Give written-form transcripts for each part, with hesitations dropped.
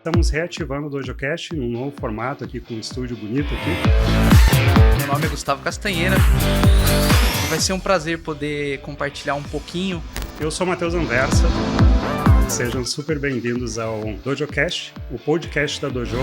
Estamos reativando o DojoCast num novo formato aqui, com um estúdio bonito aqui. Meu nome é Gustavo Castanheira. Vai ser um prazer poder compartilhar um pouquinho. Eu sou Matheus Anversa. Sejam super bem-vindos ao DojoCast, o podcast da Dojo.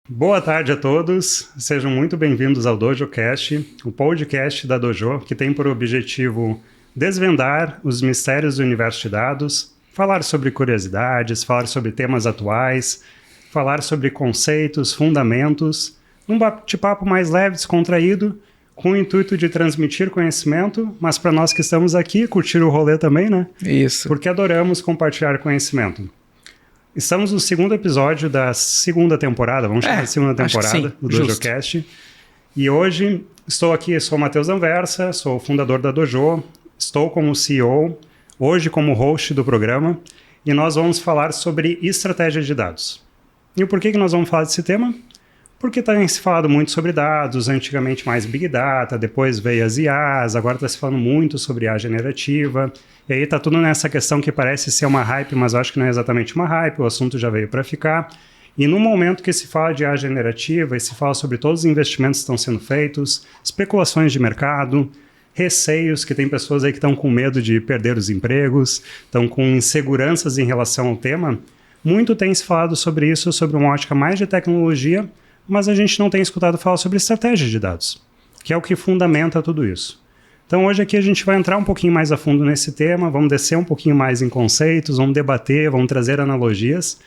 Boa tarde a todos, sejam muito bem-vindos ao DojoCast, o podcast da Dojo, que tem por objetivo desvendar os mistérios do universo de dados, falar sobre curiosidades, falar sobre temas atuais, falar sobre conceitos, fundamentos, um bate-papo mais leve, descontraído, com o intuito de transmitir conhecimento, mas para nós que estamos aqui, curtir o rolê também, né? Isso. Porque adoramos compartilhar conhecimento. Estamos no segundo episódio da segunda temporada, vamos chamar de segunda temporada do DojoCast. E hoje estou aqui, sou o Matheus Anversa, sou o fundador da Dojo, estou como CEO, hoje como host do programa, e nós vamos falar sobre estratégia de dados. E por que nós vamos falar desse tema? Porque tem se falado muito sobre dados, antigamente mais Big Data, depois veio as IAs, agora está se falando muito sobre IA generativa, e aí está tudo nessa questão que parece ser uma hype, mas eu acho que não é exatamente uma hype, o assunto já veio para ficar. E no momento que se fala de IA generativa e se fala sobre todos os investimentos que estão sendo feitos, especulações de mercado, receios, que tem pessoas aí que estão com medo de perder os empregos, estão com inseguranças em relação ao tema, muito tem se falado sobre isso, sobre uma ótica mais de tecnologia, mas a gente não tem escutado falar sobre estratégia de dados, que é o que fundamenta tudo isso. Então hoje aqui a gente vai entrar um pouquinho mais a fundo nesse tema, vamos descer um pouquinho mais em conceitos, vamos debater, vamos trazer analogias,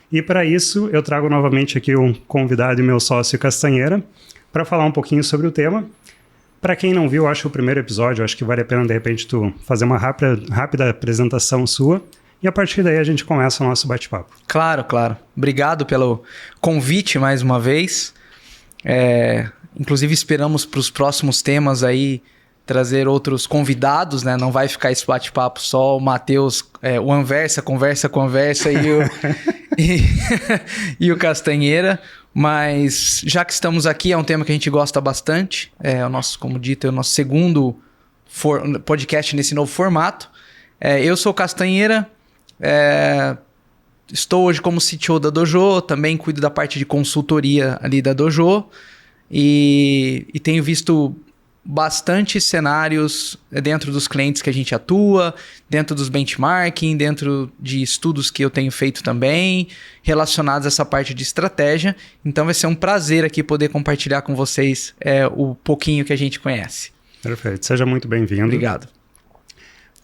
e para isso eu trago novamente aqui um convidado e meu sócio Castanheira, para falar um pouquinho sobre o tema. Para quem não viu, acho o primeiro episódio, acho que vale a pena de repente tu fazer uma rápida apresentação sua, e a partir daí a gente começa o nosso bate-papo. Claro. Obrigado pelo convite mais uma vez. Inclusive esperamos para os próximos temas aí trazer outros convidados, né? Não vai ficar esse bate-papo só o Matheus, o Anversa, conversa e o Castanheira. Mas já que estamos aqui, é um tema que a gente gosta bastante. É o nosso, como dito, é o nosso segundo podcast nesse novo formato. Eu sou o Castanheira. Estou hoje como CTO da Dojo, também cuido da parte de consultoria ali da Dojo e tenho visto bastante cenários dentro dos clientes que a gente atua, dentro dos benchmarking, dentro de estudos que eu tenho feito também, relacionados a essa parte de estratégia. Então vai ser um prazer aqui poder compartilhar com vocês o pouquinho que a gente conhece. Perfeito, seja muito bem-vindo. Obrigado.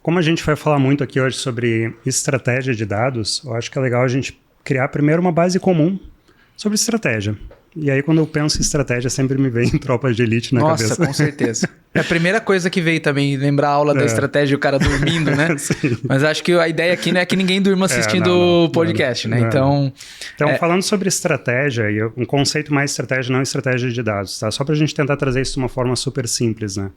Como a gente vai falar muito aqui hoje sobre estratégia de dados, eu acho que é legal a gente criar primeiro uma base comum sobre estratégia. E aí quando eu penso em estratégia, sempre me vem tropas de elite na cabeça. Nossa, com certeza. É a primeira coisa que veio também, lembrar a aula da estratégia e o cara dormindo, né? Sim. Mas acho que a ideia aqui não é que ninguém durma assistindo o podcast, né? Então, falando sobre estratégia, e um conceito mais estratégia, não estratégia de dados, tá? Só para a gente tentar trazer isso de uma forma super simples, né?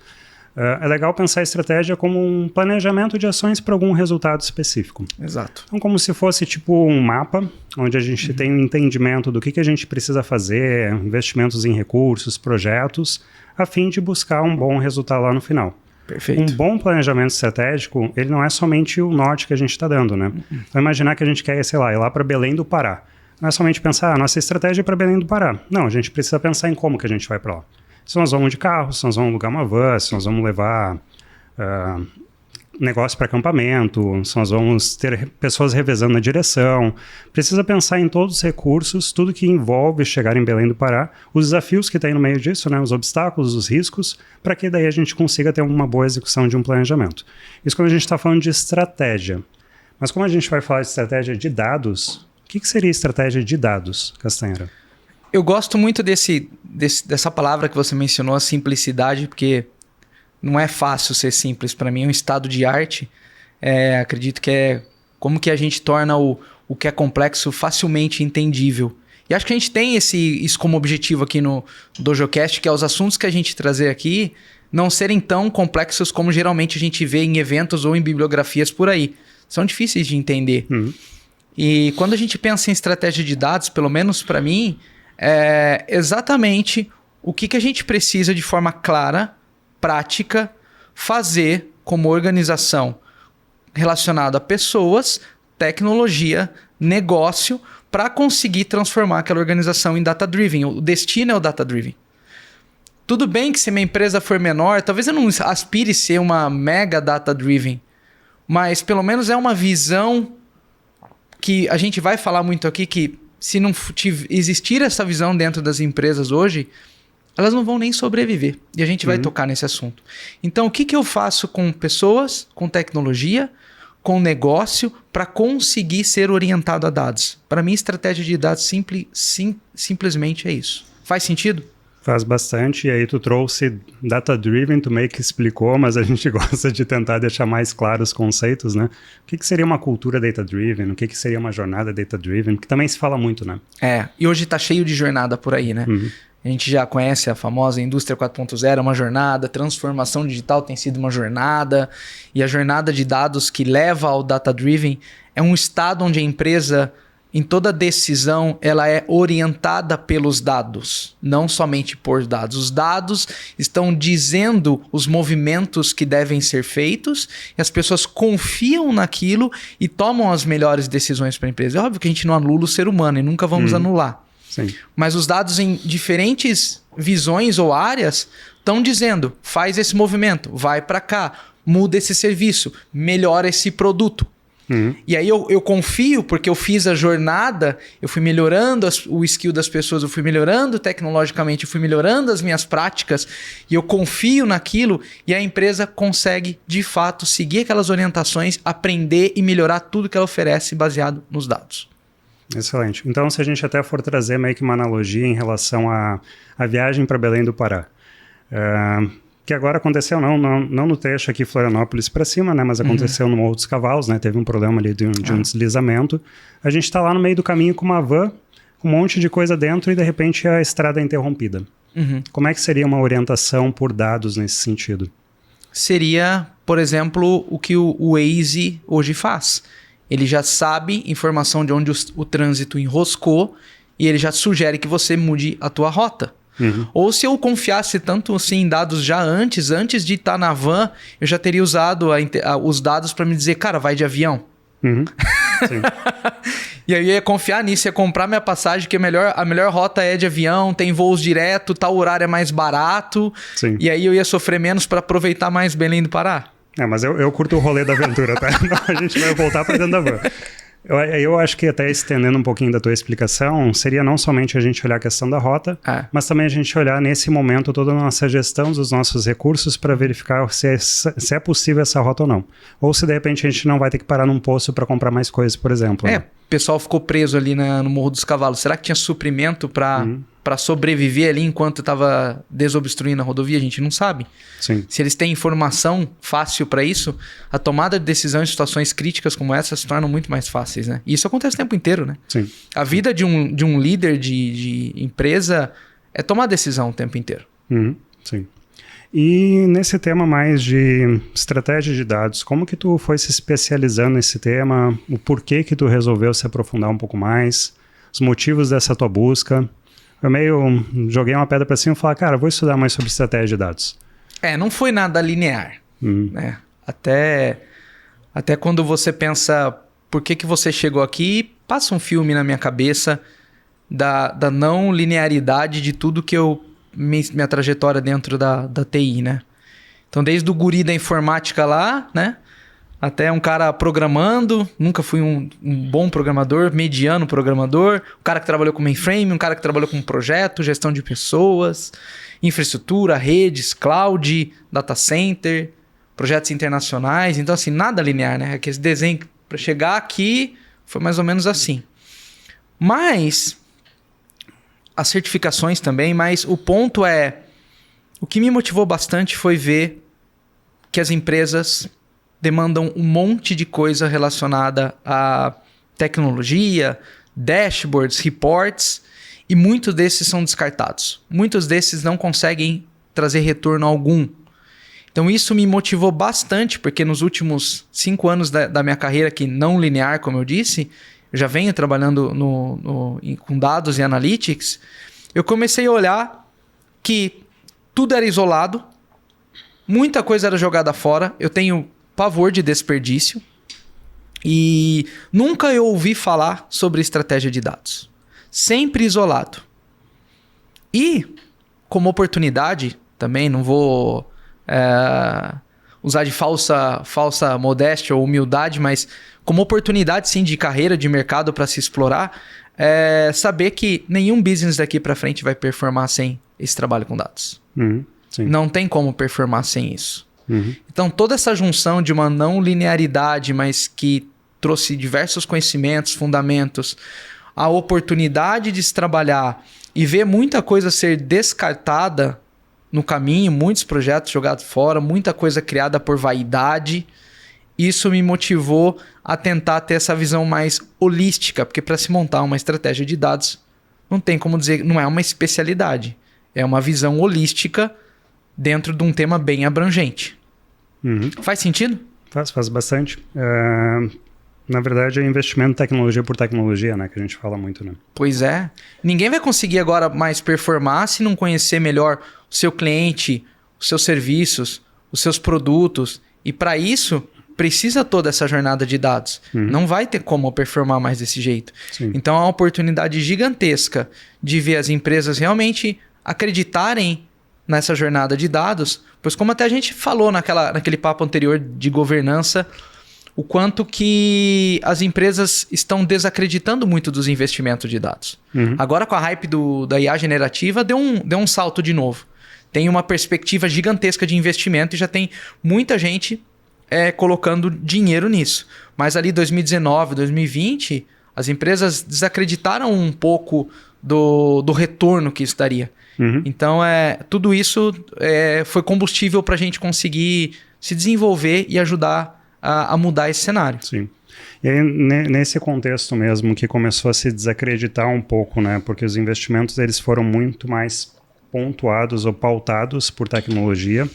É legal pensar a estratégia como um planejamento de ações para algum resultado específico. Exato. Então, como se fosse tipo um mapa, onde a gente tem um entendimento do que a gente precisa fazer, investimentos em recursos, projetos, a fim de buscar um bom resultado lá no final. Perfeito. Um bom planejamento estratégico, ele não é somente o norte que a gente está dando, né? Então, imaginar que a gente quer, sei lá, ir lá para Belém do Pará. Não é somente pensar, nossa estratégia é para Belém do Pará. Não, a gente precisa pensar em como que a gente vai para lá. Se nós vamos de carro, se nós vamos alugar uma van, se nós vamos levar negócio para acampamento, se nós vamos ter pessoas revezando na direção. Precisa pensar em todos os recursos, tudo que envolve chegar em Belém do Pará, os desafios que tem no meio disso, né, os obstáculos, os riscos, para que daí a gente consiga ter uma boa execução de um planejamento. Isso quando a gente está falando de estratégia. Mas como a gente vai falar de estratégia de dados, o que seria estratégia de dados, Castanheira? Eu gosto muito dessa palavra que você mencionou, a simplicidade, porque não é fácil ser simples. Para mim é um estado de arte. Acredito que é como que a gente torna o que é complexo facilmente entendível. E acho que a gente tem isso como objetivo aqui no DojoCast, que é os assuntos que a gente trazer aqui não serem tão complexos como geralmente a gente vê em eventos ou em bibliografias por aí. São difíceis de entender. E quando a gente pensa em estratégia de dados, pelo menos para mim, é exatamente o que a gente precisa de forma clara, prática, fazer como organização relacionado a pessoas, tecnologia, negócio, para conseguir transformar aquela organização em data-driven. O destino é o data-driven. Tudo bem que se minha empresa for menor, talvez eu não aspire ser uma mega data-driven, mas pelo menos é uma visão que a gente vai falar muito aqui, que se não existir essa visão dentro das empresas hoje, elas não vão nem sobreviver. E a gente vai tocar nesse assunto. Então, o que eu faço com pessoas, com tecnologia, com negócio, para conseguir ser orientado a dados? Para mim, estratégia de dados simplesmente é isso. Faz sentido? Faz bastante. E aí tu trouxe data-driven, tu meio que explicou, mas a gente gosta de tentar deixar mais claros os conceitos, né? O que seria uma cultura data-driven? O que seria uma jornada data-driven? Que também se fala muito, né? E hoje tá cheio de jornada por aí, né? A gente já conhece a famosa indústria 4.0, uma jornada, transformação digital tem sido uma jornada, e a jornada de dados que leva ao data-driven é um estado onde a empresa, em toda decisão, ela é orientada pelos dados, não somente por dados. Os dados estão dizendo os movimentos que devem ser feitos, e as pessoas confiam naquilo e tomam as melhores decisões para a empresa. É óbvio que a gente não anula o ser humano e nunca vamos anular. Sim. Mas os dados em diferentes visões ou áreas estão dizendo, faz esse movimento, vai para cá, muda esse serviço, melhora esse produto. E aí eu confio, porque eu fiz a jornada, eu fui melhorando o skill das pessoas, eu fui melhorando tecnologicamente, eu fui melhorando as minhas práticas, e eu confio naquilo, e a empresa consegue, de fato, seguir aquelas orientações, aprender e melhorar tudo que ela oferece baseado nos dados. Excelente. Então, se a gente até for trazer meio que uma analogia em relação à viagem para Belém do Pará, que agora aconteceu não no trecho aqui Florianópolis para cima, né, mas aconteceu no Morro dos Cavalos, né, teve um problema ali de um deslizamento. A gente está lá no meio do caminho com uma van, com um monte de coisa dentro e de repente a estrada é interrompida. Como é que seria uma orientação por dados nesse sentido? Seria, por exemplo, o que o Waze hoje faz. Ele já sabe informação de onde o trânsito enroscou e ele já sugere que você mude a tua rota. Ou se eu confiasse tanto assim em dados já antes de estar na van, eu já teria usado os dados para me dizer, cara, vai de avião. Sim. E aí eu ia confiar nisso, ia comprar minha passagem, que a melhor rota é de avião, tem voos direto, tal horário é mais barato. Sim. E aí eu ia sofrer menos para aproveitar mais Belém do Pará. Mas eu curto o rolê da aventura, tá? A gente vai voltar para dentro da van. Eu acho que até estendendo um pouquinho da tua explicação, seria não somente a gente olhar a questão da rota, mas também a gente olhar nesse momento toda a nossa gestão dos nossos recursos para verificar se é possível essa rota ou não. Ou se de repente a gente não vai ter que parar num posto para comprar mais coisas, por exemplo. O pessoal ficou preso ali no Morro dos Cavalos. Será que tinha suprimento para sobreviver ali enquanto estava desobstruindo a rodovia? A gente não sabe. Sim. Se eles têm informação fácil para isso, a tomada de decisão em situações críticas como essa se tornam muito mais fáceis, né? E isso acontece o tempo inteiro, né? Sim. A vida de um líder de empresa é tomar decisão o tempo inteiro. Sim. E nesse tema mais de estratégia de dados, como que tu foi se especializando nesse tema? O porquê que tu resolveu se aprofundar um pouco mais? Os motivos dessa tua busca? Eu joguei uma pedra para cima e falei, cara, vou estudar mais sobre estratégia de dados. Não foi nada linear. Né? Até quando você pensa, por que você chegou aqui, passa um filme na minha cabeça da não linearidade de tudo que minha trajetória dentro da TI, né? Então, desde o guri da informática lá, né? Até um cara programando, nunca fui um bom programador, mediano programador, um cara que trabalhou com mainframe, um cara que trabalhou com projeto, gestão de pessoas, infraestrutura, redes, cloud, data center, projetos internacionais. Então, assim, nada linear, né? Aquele desenho para chegar aqui foi mais ou menos assim. Mas as certificações também, mas o ponto é, o que me motivou bastante foi ver que as empresas demandam um monte de coisa relacionada a tecnologia, dashboards, reports, e muitos desses são descartados. Muitos desses não conseguem trazer retorno algum. Então isso me motivou bastante, porque nos últimos 5 anos da minha carreira, que não linear, como eu disse, eu já venho trabalhando com dados e analytics, eu comecei a olhar que tudo era isolado, muita coisa era jogada fora, eu tenho pavor de desperdício, E nunca eu ouvi falar sobre estratégia de dados. Sempre isolado. E, como oportunidade, também não vou usar de falsa modéstia ou humildade, mas como oportunidade sim de carreira, de mercado para se explorar, saber que nenhum business daqui para frente vai performar sem esse trabalho com dados. Sim. Não tem como performar sem isso. Uhum. Então, toda essa junção de uma não linearidade, mas que trouxe diversos conhecimentos, fundamentos, a oportunidade de se trabalhar e ver muita coisa ser descartada no caminho, muitos projetos jogados fora, muita coisa criada por vaidade, isso me motivou a tentar ter essa visão mais holística, porque para se montar uma estratégia de dados, não tem como dizer, não é uma especialidade, é uma visão holística dentro de um tema bem abrangente. Uhum. Faz sentido? Faz bastante. Na verdade, é investimento tecnologia por tecnologia, né? Que a gente fala muito, né? Pois é. Ninguém vai conseguir agora mais performar se não conhecer melhor o seu cliente, os seus serviços, os seus produtos. E para isso, precisa toda essa jornada de dados. Uhum. Não vai ter como performar mais desse jeito. Sim. Então, é uma oportunidade gigantesca de ver as empresas realmente acreditarem nessa jornada de dados, pois como até a gente falou naquele papo anterior de governança, o quanto que as empresas estão desacreditando muito dos investimentos de dados. Uhum. Agora com a hype da IA generativa, deu um salto de novo. Tem uma perspectiva gigantesca de investimento e já tem muita gente colocando dinheiro nisso. Mas ali 2019, 2020, as empresas desacreditaram um pouco do retorno que isso daria. Uhum. Então, tudo isso foi combustível para a gente conseguir se desenvolver e ajudar a mudar esse cenário. Sim. E aí, nesse contexto mesmo, que começou a se desacreditar um pouco, né? Porque os investimentos eles foram muito mais pontuados ou pautados por tecnologia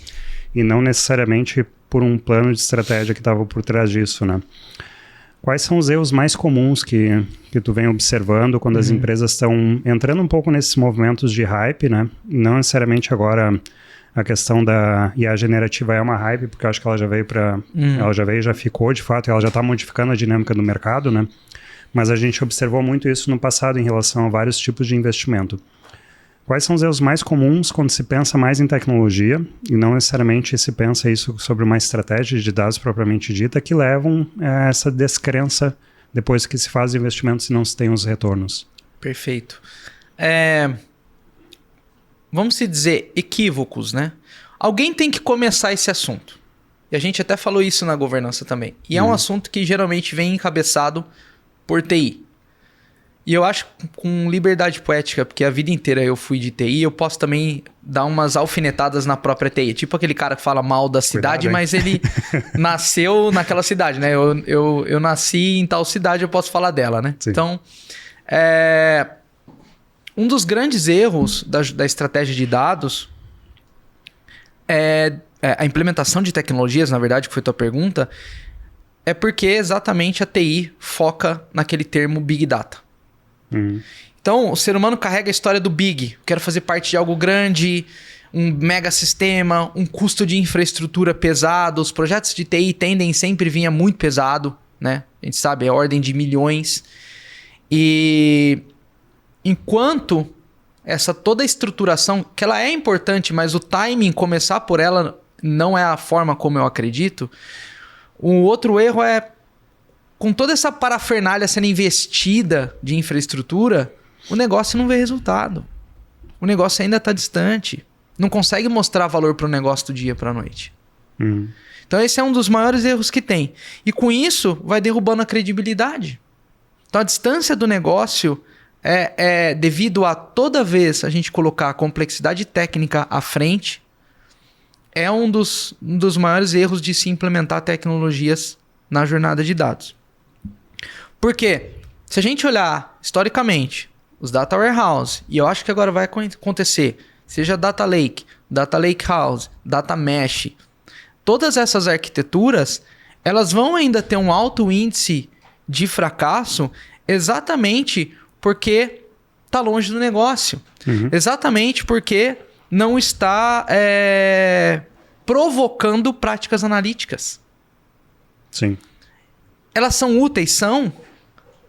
e não necessariamente por um plano de estratégia que estava por trás disso, né? Quais são os erros mais comuns que tu vem observando quando as empresas estão entrando um pouco nesses movimentos de hype, né? Não necessariamente agora a questão da IA generativa é uma hype, porque eu acho que ela já veio ela já veio, já ficou de fato, ela já está modificando a dinâmica do mercado, né? Mas a gente observou muito isso no passado em relação a vários tipos de investimento. Quais são os erros mais comuns quando se pensa mais em tecnologia e não necessariamente se pensa isso sobre uma estratégia de dados propriamente dita que levam a essa descrença depois que se faz investimentos e não se tem os retornos? Perfeito. Vamos se dizer equívocos, né? Alguém tem que começar esse assunto. E a gente até falou isso na governança também. E é um assunto que geralmente vem encabeçado por TI. E eu acho com liberdade poética, porque a vida inteira eu fui de TI, eu posso também dar umas alfinetadas na própria TI. Tipo aquele cara que fala mal da cidade, mas ele nasceu naquela cidade, né? Eu nasci em tal cidade, eu posso falar dela, né? Sim. Então, um dos grandes erros da estratégia de dados a implementação de tecnologias, na verdade, que foi a tua pergunta, é porque exatamente a TI foca naquele termo Big Data. Então, o ser humano carrega a história do Big. Quero fazer parte de algo grande, um mega sistema, um custo de infraestrutura pesado. Os projetos de TI tendem sempre a vir muito pesado, né? A gente sabe, é ordem de milhões. E enquanto toda a estruturação, que ela é importante, mas o timing, começar por ela, não é a forma como eu acredito. O outro erro é, com toda essa parafernália sendo investida de infraestrutura, o negócio não vê resultado. O negócio ainda está distante. Não consegue mostrar valor para o negócio do dia para a noite. Então esse é um dos maiores erros que tem. E com isso vai derrubando a credibilidade. Então a distância do negócio devido a toda vez a gente colocar a complexidade técnica à frente, é um dos maiores erros de se implementar tecnologias na jornada de dados. Por quê? Se a gente olhar historicamente os data warehouse, e eu acho que agora vai acontecer, seja data lake house, data mesh, todas essas arquiteturas, elas vão ainda ter um alto índice de fracasso exatamente porque está longe do negócio. Exatamente porque não está provocando práticas analíticas. Sim. Elas são úteis, são,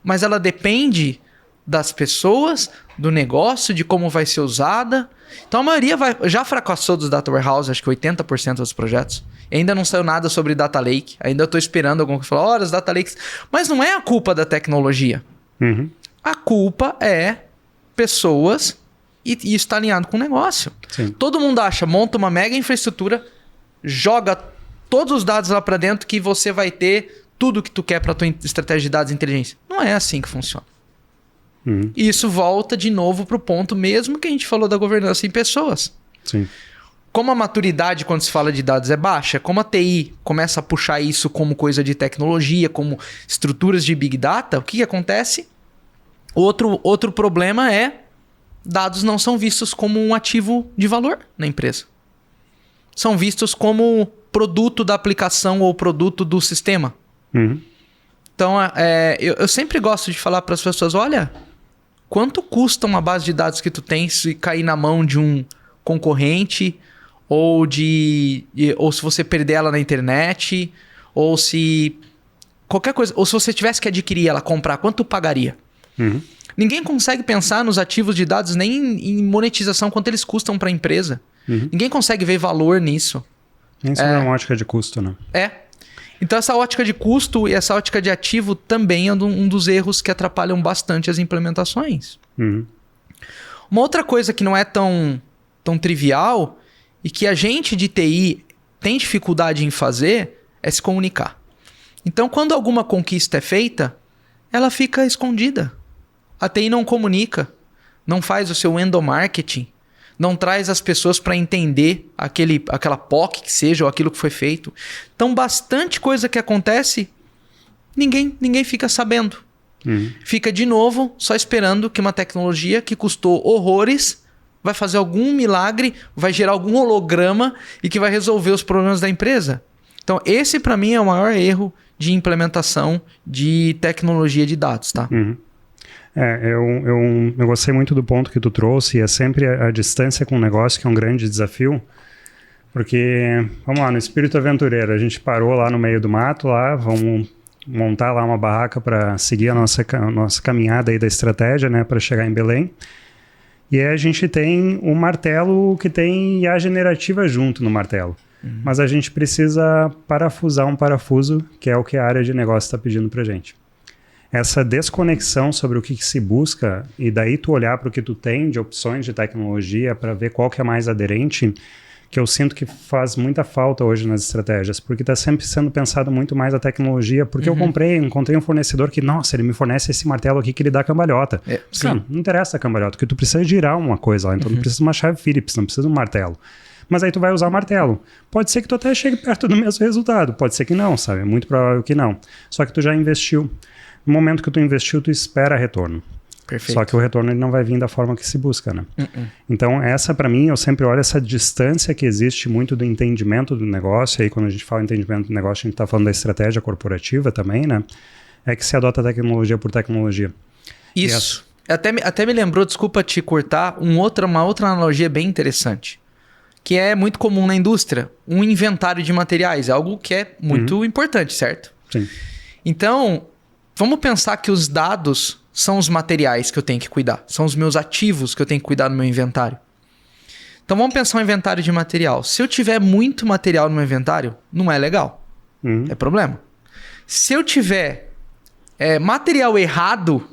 mas ela depende das pessoas, do negócio, de como vai ser usada. Então a maioria já fracassou dos Data Warehouse, acho que 80% dos projetos. E ainda não saiu nada sobre Data Lake. Ainda estou esperando alguém que fale, olha, os Data Lakes. Mas não é a culpa da tecnologia. A culpa é pessoas e isso está alinhado com o negócio. Sim. Todo mundo monta uma mega infraestrutura, joga todos os dados lá para dentro que você vai ter tudo que tu quer para tua estratégia de dados e inteligência. Não é assim que funciona. E isso volta de novo para o ponto mesmo que a gente falou da governança em pessoas. Sim. Como a maturidade quando se fala de dados é baixa, como a TI começa a puxar isso como coisa de tecnologia, como estruturas de Big Data, o que acontece? Outro problema é dados não são vistos como um ativo de valor na empresa. São vistos como produto da aplicação ou produto do sistema. Então, eu sempre gosto de falar para as pessoas, olha, quanto custa uma base de dados que tu tem se cair na mão de um concorrente, ou se você perder ela na internet, ou se qualquer coisa, ou se você tivesse que adquirir ela, comprar, quanto tu pagaria? Ninguém consegue pensar nos ativos de dados nem em monetização, quanto eles custam para a empresa. Ninguém consegue ver valor nisso. Nem sobre uma ótica de custo, né? Então essa ótica de custo e essa ótica de ativo também é um dos erros que atrapalham bastante as implementações. Uma outra coisa que não é tão trivial e que a gente de TI tem dificuldade em fazer é se comunicar. Então quando alguma conquista é feita, ela fica escondida. A TI não comunica, não faz o seu endomarketing, não traz as pessoas para entender aquela POC que seja ou aquilo que foi feito. Então, bastante coisa que acontece, ninguém fica sabendo. Fica, de novo, só esperando que uma tecnologia que custou horrores vai fazer algum milagre, vai gerar algum holograma e que vai resolver os problemas da empresa. Então, esse, para mim, é o maior erro de implementação de tecnologia de dados, tá? Eu gostei muito do ponto que tu trouxe, e é sempre a distância com o negócio que é um grande desafio, porque, vamos lá, no espírito aventureiro, a gente parou lá no meio do mato, vamos montar lá uma barraca para seguir a nossa caminhada aí da estratégia, né, para chegar em Belém, e aí a gente tem um martelo que tem IA generativa junto no martelo, mas a gente precisa parafusar um parafuso, que é o que a área de negócio está pedindo para a gente. Essa desconexão sobre o que se busca e daí tu olhar para o que tu tem de opções de tecnologia para ver qual que é mais aderente, que eu sinto que faz muita falta hoje nas estratégias, porque está sempre sendo pensado muito mais a tecnologia, porque eu encontrei um fornecedor que, nossa, ele me fornece esse martelo aqui que ele dá cambalhota. Não interessa a cambalhota, porque tu precisa girar uma coisa lá, então tu precisa de uma chave Phillips, não precisa de um martelo. Mas aí tu vai usar o martelo. Pode ser que tu até chegue perto do mesmo resultado, pode ser que não, sabe? É muito provável que não. Só que tu já investiu. No momento que tu investiu, tu espera retorno. Perfeito. Só que o retorno ele não vai vir da forma que se busca, né? Então, essa para mim, eu sempre olho essa distância que existe muito do entendimento do negócio. Aí, quando a gente fala entendimento do negócio, a gente está falando da estratégia corporativa também, né? É que se adota tecnologia por tecnologia. Isso. Até me lembrou, desculpa te cortar, uma outra analogia bem interessante. Que é muito comum na indústria. Um inventário de materiais. Algo que é muito importante, certo? Sim. Então, vamos pensar que os dados são os materiais que eu tenho que cuidar. São os meus ativos que eu tenho que cuidar no meu inventário. Então vamos pensar um inventário de material. Se eu tiver muito material no meu inventário, não é legal. É problema. Se eu tiver material errado,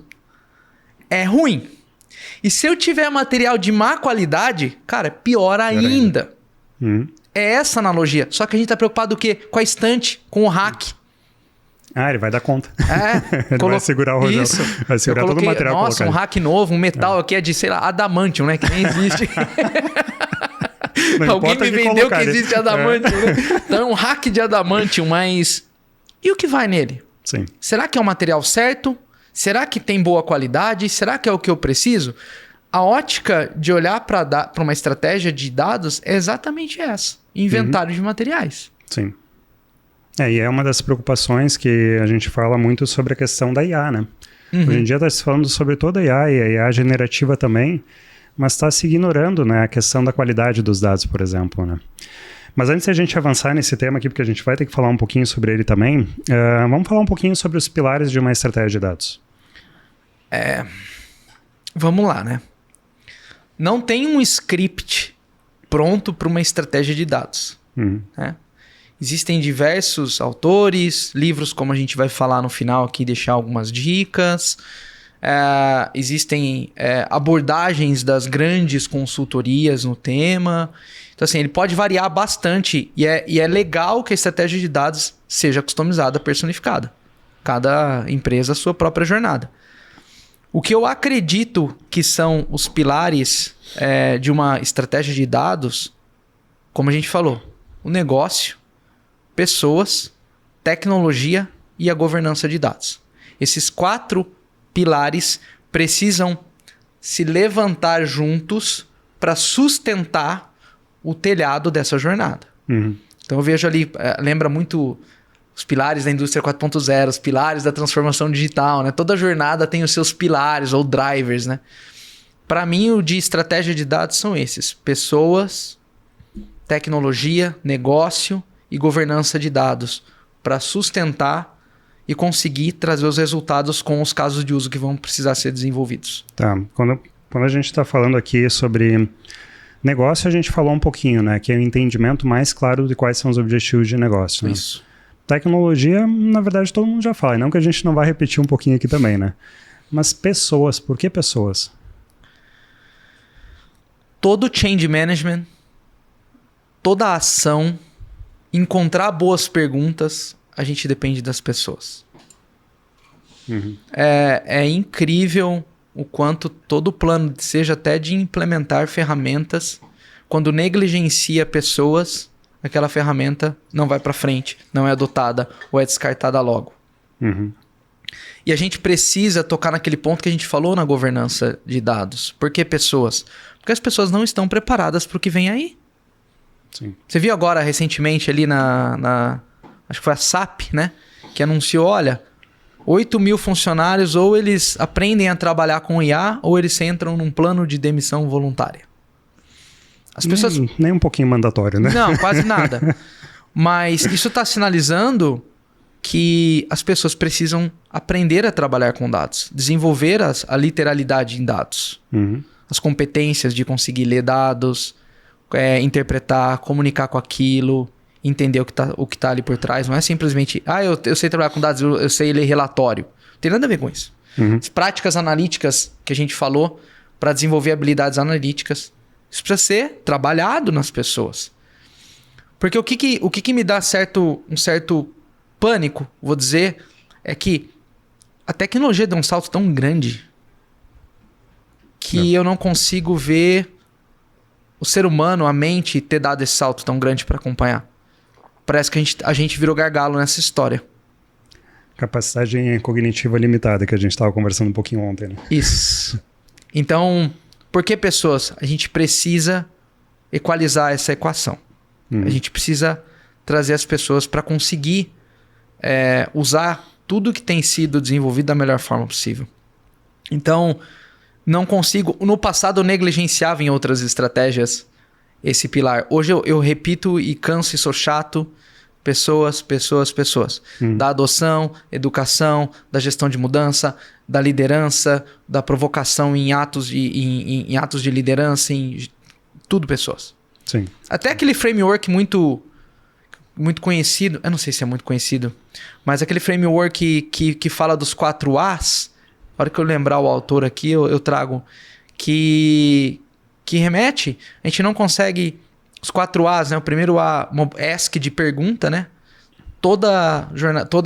é ruim. E se eu tiver material de má qualidade, cara, pior ainda. É essa analogia. Só que a gente está preocupado o quê? Com a estante, com o rack. Ele vai dar conta. Ele vai segurar o rojão. Isso. Vai segurar todo o material. Nossa, um rack novo, um metal aqui é de, sei lá, adamantium, né? Que nem existe. Alguém me vendeu que existe adamantium, né? Então é um rack de adamantium, mas... E o que vai nele? Sim. Será que é o material certo? Será que tem boa qualidade? Será que é o que eu preciso? A ótica de olhar para uma estratégia de dados é exatamente essa. Inventário de materiais. Sim. E é uma das preocupações que a gente fala muito sobre a questão da IA, né? Hoje em dia está se falando sobre toda a IA e a IA generativa também, mas está se ignorando, né, a questão da qualidade dos dados, por exemplo, né? Mas antes de a gente avançar nesse tema aqui, porque a gente vai ter que falar um pouquinho sobre ele também, vamos falar um pouquinho sobre os pilares de uma estratégia de dados. Vamos lá, né? Não tem um script pronto para uma estratégia de dados. Né? Existem diversos autores, livros, como a gente vai falar no final aqui, deixar algumas dicas. Existem abordagens das grandes consultorias no tema. Então, assim, ele pode variar bastante e é legal que a estratégia de dados seja customizada, personificada. Cada empresa a sua própria jornada. O que eu acredito que são os pilares de uma estratégia de dados, como a gente falou, o negócio, pessoas, tecnologia e a governança de dados. Esses 4 pilares precisam se levantar juntos para sustentar o telhado dessa jornada. Então eu vejo ali, lembra muito os pilares da indústria 4.0, os pilares da transformação digital, né? Toda jornada tem os seus pilares ou drivers, né? Para mim, o de estratégia de dados são esses: pessoas, tecnologia, negócio e governança de dados, para sustentar e conseguir trazer os resultados com os casos de uso que vão precisar ser desenvolvidos. Tá. Quando a gente está falando aqui sobre negócio, a gente falou um pouquinho, né? Que é o entendimento mais claro de quais são os objetivos de negócio. Né? Isso. Tecnologia, na verdade, todo mundo já fala. Não que a gente não vai repetir um pouquinho aqui também, né? Mas pessoas, por que pessoas? Todo change management, toda ação, encontrar boas perguntas, a gente depende das pessoas. É incrível o quanto todo plano, seja até de implementar ferramentas, quando negligencia pessoas, aquela ferramenta não vai para frente, não é adotada ou é descartada logo. E a gente precisa tocar naquele ponto que a gente falou na governança de dados. Por que pessoas? Porque as pessoas não estão preparadas para o que vem aí. Sim. Você viu agora recentemente ali acho que foi a SAP, né? Que anunciou, olha, 8 mil funcionários ou eles aprendem a trabalhar com IA ou eles entram num plano de demissão voluntária. As pessoas... nem um pouquinho mandatório, né? Não, quase nada. Mas isso está sinalizando que as pessoas precisam aprender a trabalhar com dados, desenvolver a literalidade em dados. As competências de conseguir ler dados, interpretar, comunicar com aquilo, entender o que tá ali por trás. Não é simplesmente, eu sei trabalhar com dados, eu sei ler relatório. Não tem nada a ver com isso. As práticas analíticas que a gente falou para desenvolver habilidades analíticas, isso precisa ser trabalhado nas pessoas. Porque o que me dá um certo pânico, vou dizer, é que a tecnologia deu um salto tão grande que eu não consigo ver o ser humano, a mente, ter dado esse salto tão grande para acompanhar. Parece que a gente virou gargalo nessa história. Capacidade cognitiva limitada, que a gente estava conversando um pouquinho ontem. Né? Isso. Então, por que pessoas? A gente precisa equalizar essa equação. A gente precisa trazer as pessoas para conseguir usar tudo que tem sido desenvolvido da melhor forma possível. Então, não consigo... No passado, eu negligenciava em outras estratégias esse pilar. Hoje, eu repito e canso e sou chato. Pessoas, pessoas, pessoas. Da adoção, educação, da gestão de mudança, da liderança, da provocação em atos de liderança, em tudo pessoas. Sim. Até aquele framework muito conhecido, eu não sei se é muito conhecido, mas aquele framework que fala dos 4 As, a hora que eu lembrar o autor aqui, eu trago, que remete, a gente não consegue... Os 4 As, né? O primeiro A, ask de pergunta, né? Toda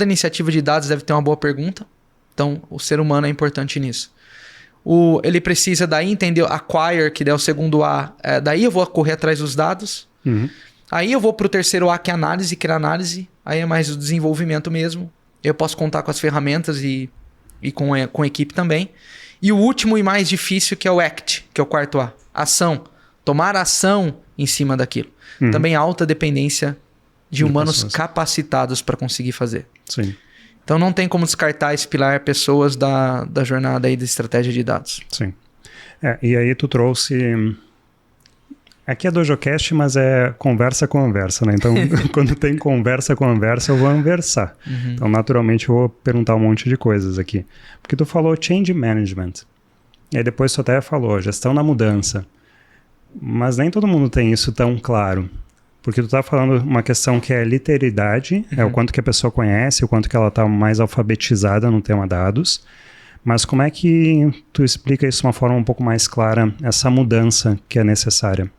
iniciativa de dados deve ter uma boa pergunta. Então, o ser humano é importante nisso. Ele precisa daí entender acquire, que é o segundo A. Daí eu vou correr atrás dos dados. Aí eu vou para o terceiro A, que é análise, criar análise. Aí é mais o desenvolvimento mesmo. Eu posso contar com as ferramentas e com a equipe também. E o último e mais difícil, que é o act, que é o quarto A. Ação. Tomar ação em cima daquilo. Também alta dependência de humanos capacitados para conseguir fazer. Sim. Então não tem como descartar esse pilar pessoas da jornada aí da estratégia de dados. Sim. E aí tu trouxe Aqui é DojoCast, mas é conversa com anversa, né? Então, quando tem conversa com anversa, eu vou anversar. Então, naturalmente, eu vou perguntar um monte de coisas aqui. Porque tu falou change management. E aí depois tu até falou gestão da mudança. Mas nem todo mundo tem isso tão claro. Porque tu tá falando uma questão que é literalidade, é o quanto que a pessoa conhece, o quanto que ela tá mais alfabetizada no tema dados. Mas como é que tu explica isso de uma forma um pouco mais clara, essa mudança que é necessária?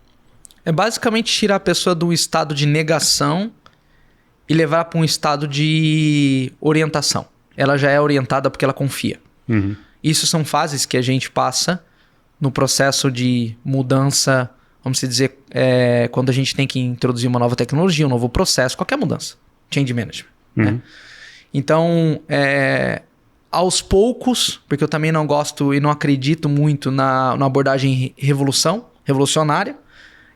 É basicamente tirar a pessoa de um estado de negação e levar para um estado de orientação. Ela já é orientada porque ela confia. Isso são fases que a gente passa no processo de mudança, vamos dizer, quando a gente tem que introduzir uma nova tecnologia, um novo processo, qualquer mudança. Change management. Né? Então, aos poucos, porque eu também não gosto e não acredito muito na abordagem revolucionária,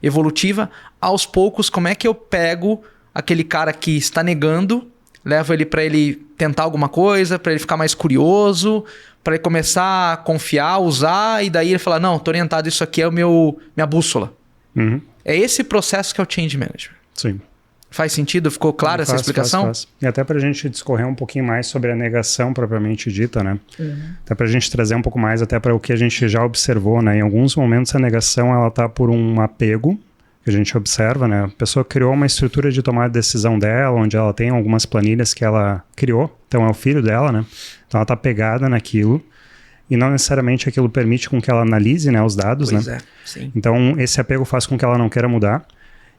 evolutiva, aos poucos, como é que eu pego aquele cara que está negando, levo ele para ele tentar alguma coisa, para ele ficar mais curioso, para ele começar a confiar, usar, e daí ele falar, não, tô orientado, isso aqui é minha bússola. É esse processo que é o change management. Sim. Faz sentido? Ficou clara essa explicação? Faz. E até para a gente discorrer um pouquinho mais sobre a negação propriamente dita, né? Até para a gente trazer um pouco mais até para o que a gente já observou, né? Em alguns momentos a negação ela tá por um apego que a gente observa, né? A pessoa criou uma estrutura de tomada de decisão dela, onde ela tem algumas planilhas que ela criou, então é o filho dela, né? Então ela tá pegada naquilo e não necessariamente aquilo permite com que ela analise, né, os dados, pois né? Sim. Então esse apego faz com que ela não queira mudar.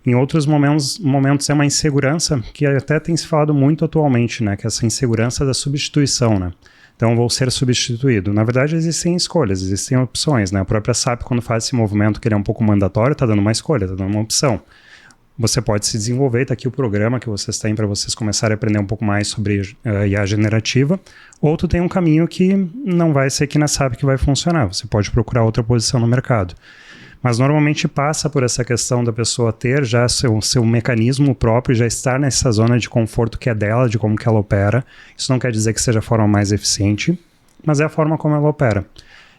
Em outros momentos é uma insegurança que até tem se falado muito atualmente, né? Que é essa insegurança da substituição, né? Então, vou ser substituído. Na verdade, existem escolhas, existem opções, né? A própria SAP, quando faz esse movimento que ele é um pouco mandatório, está dando uma escolha, está dando uma opção. Você pode se desenvolver, está aqui o programa que vocês têm para vocês começarem a aprender um pouco mais sobre IA generativa, ou tu tem um caminho que não vai ser aqui na SAP que vai funcionar. Você pode procurar outra posição no mercado. Mas normalmente passa por essa questão da pessoa ter já seu mecanismo próprio, já estar nessa zona de conforto que é dela, de como que ela opera. Isso não quer dizer que seja a forma mais eficiente, mas é a forma como ela opera.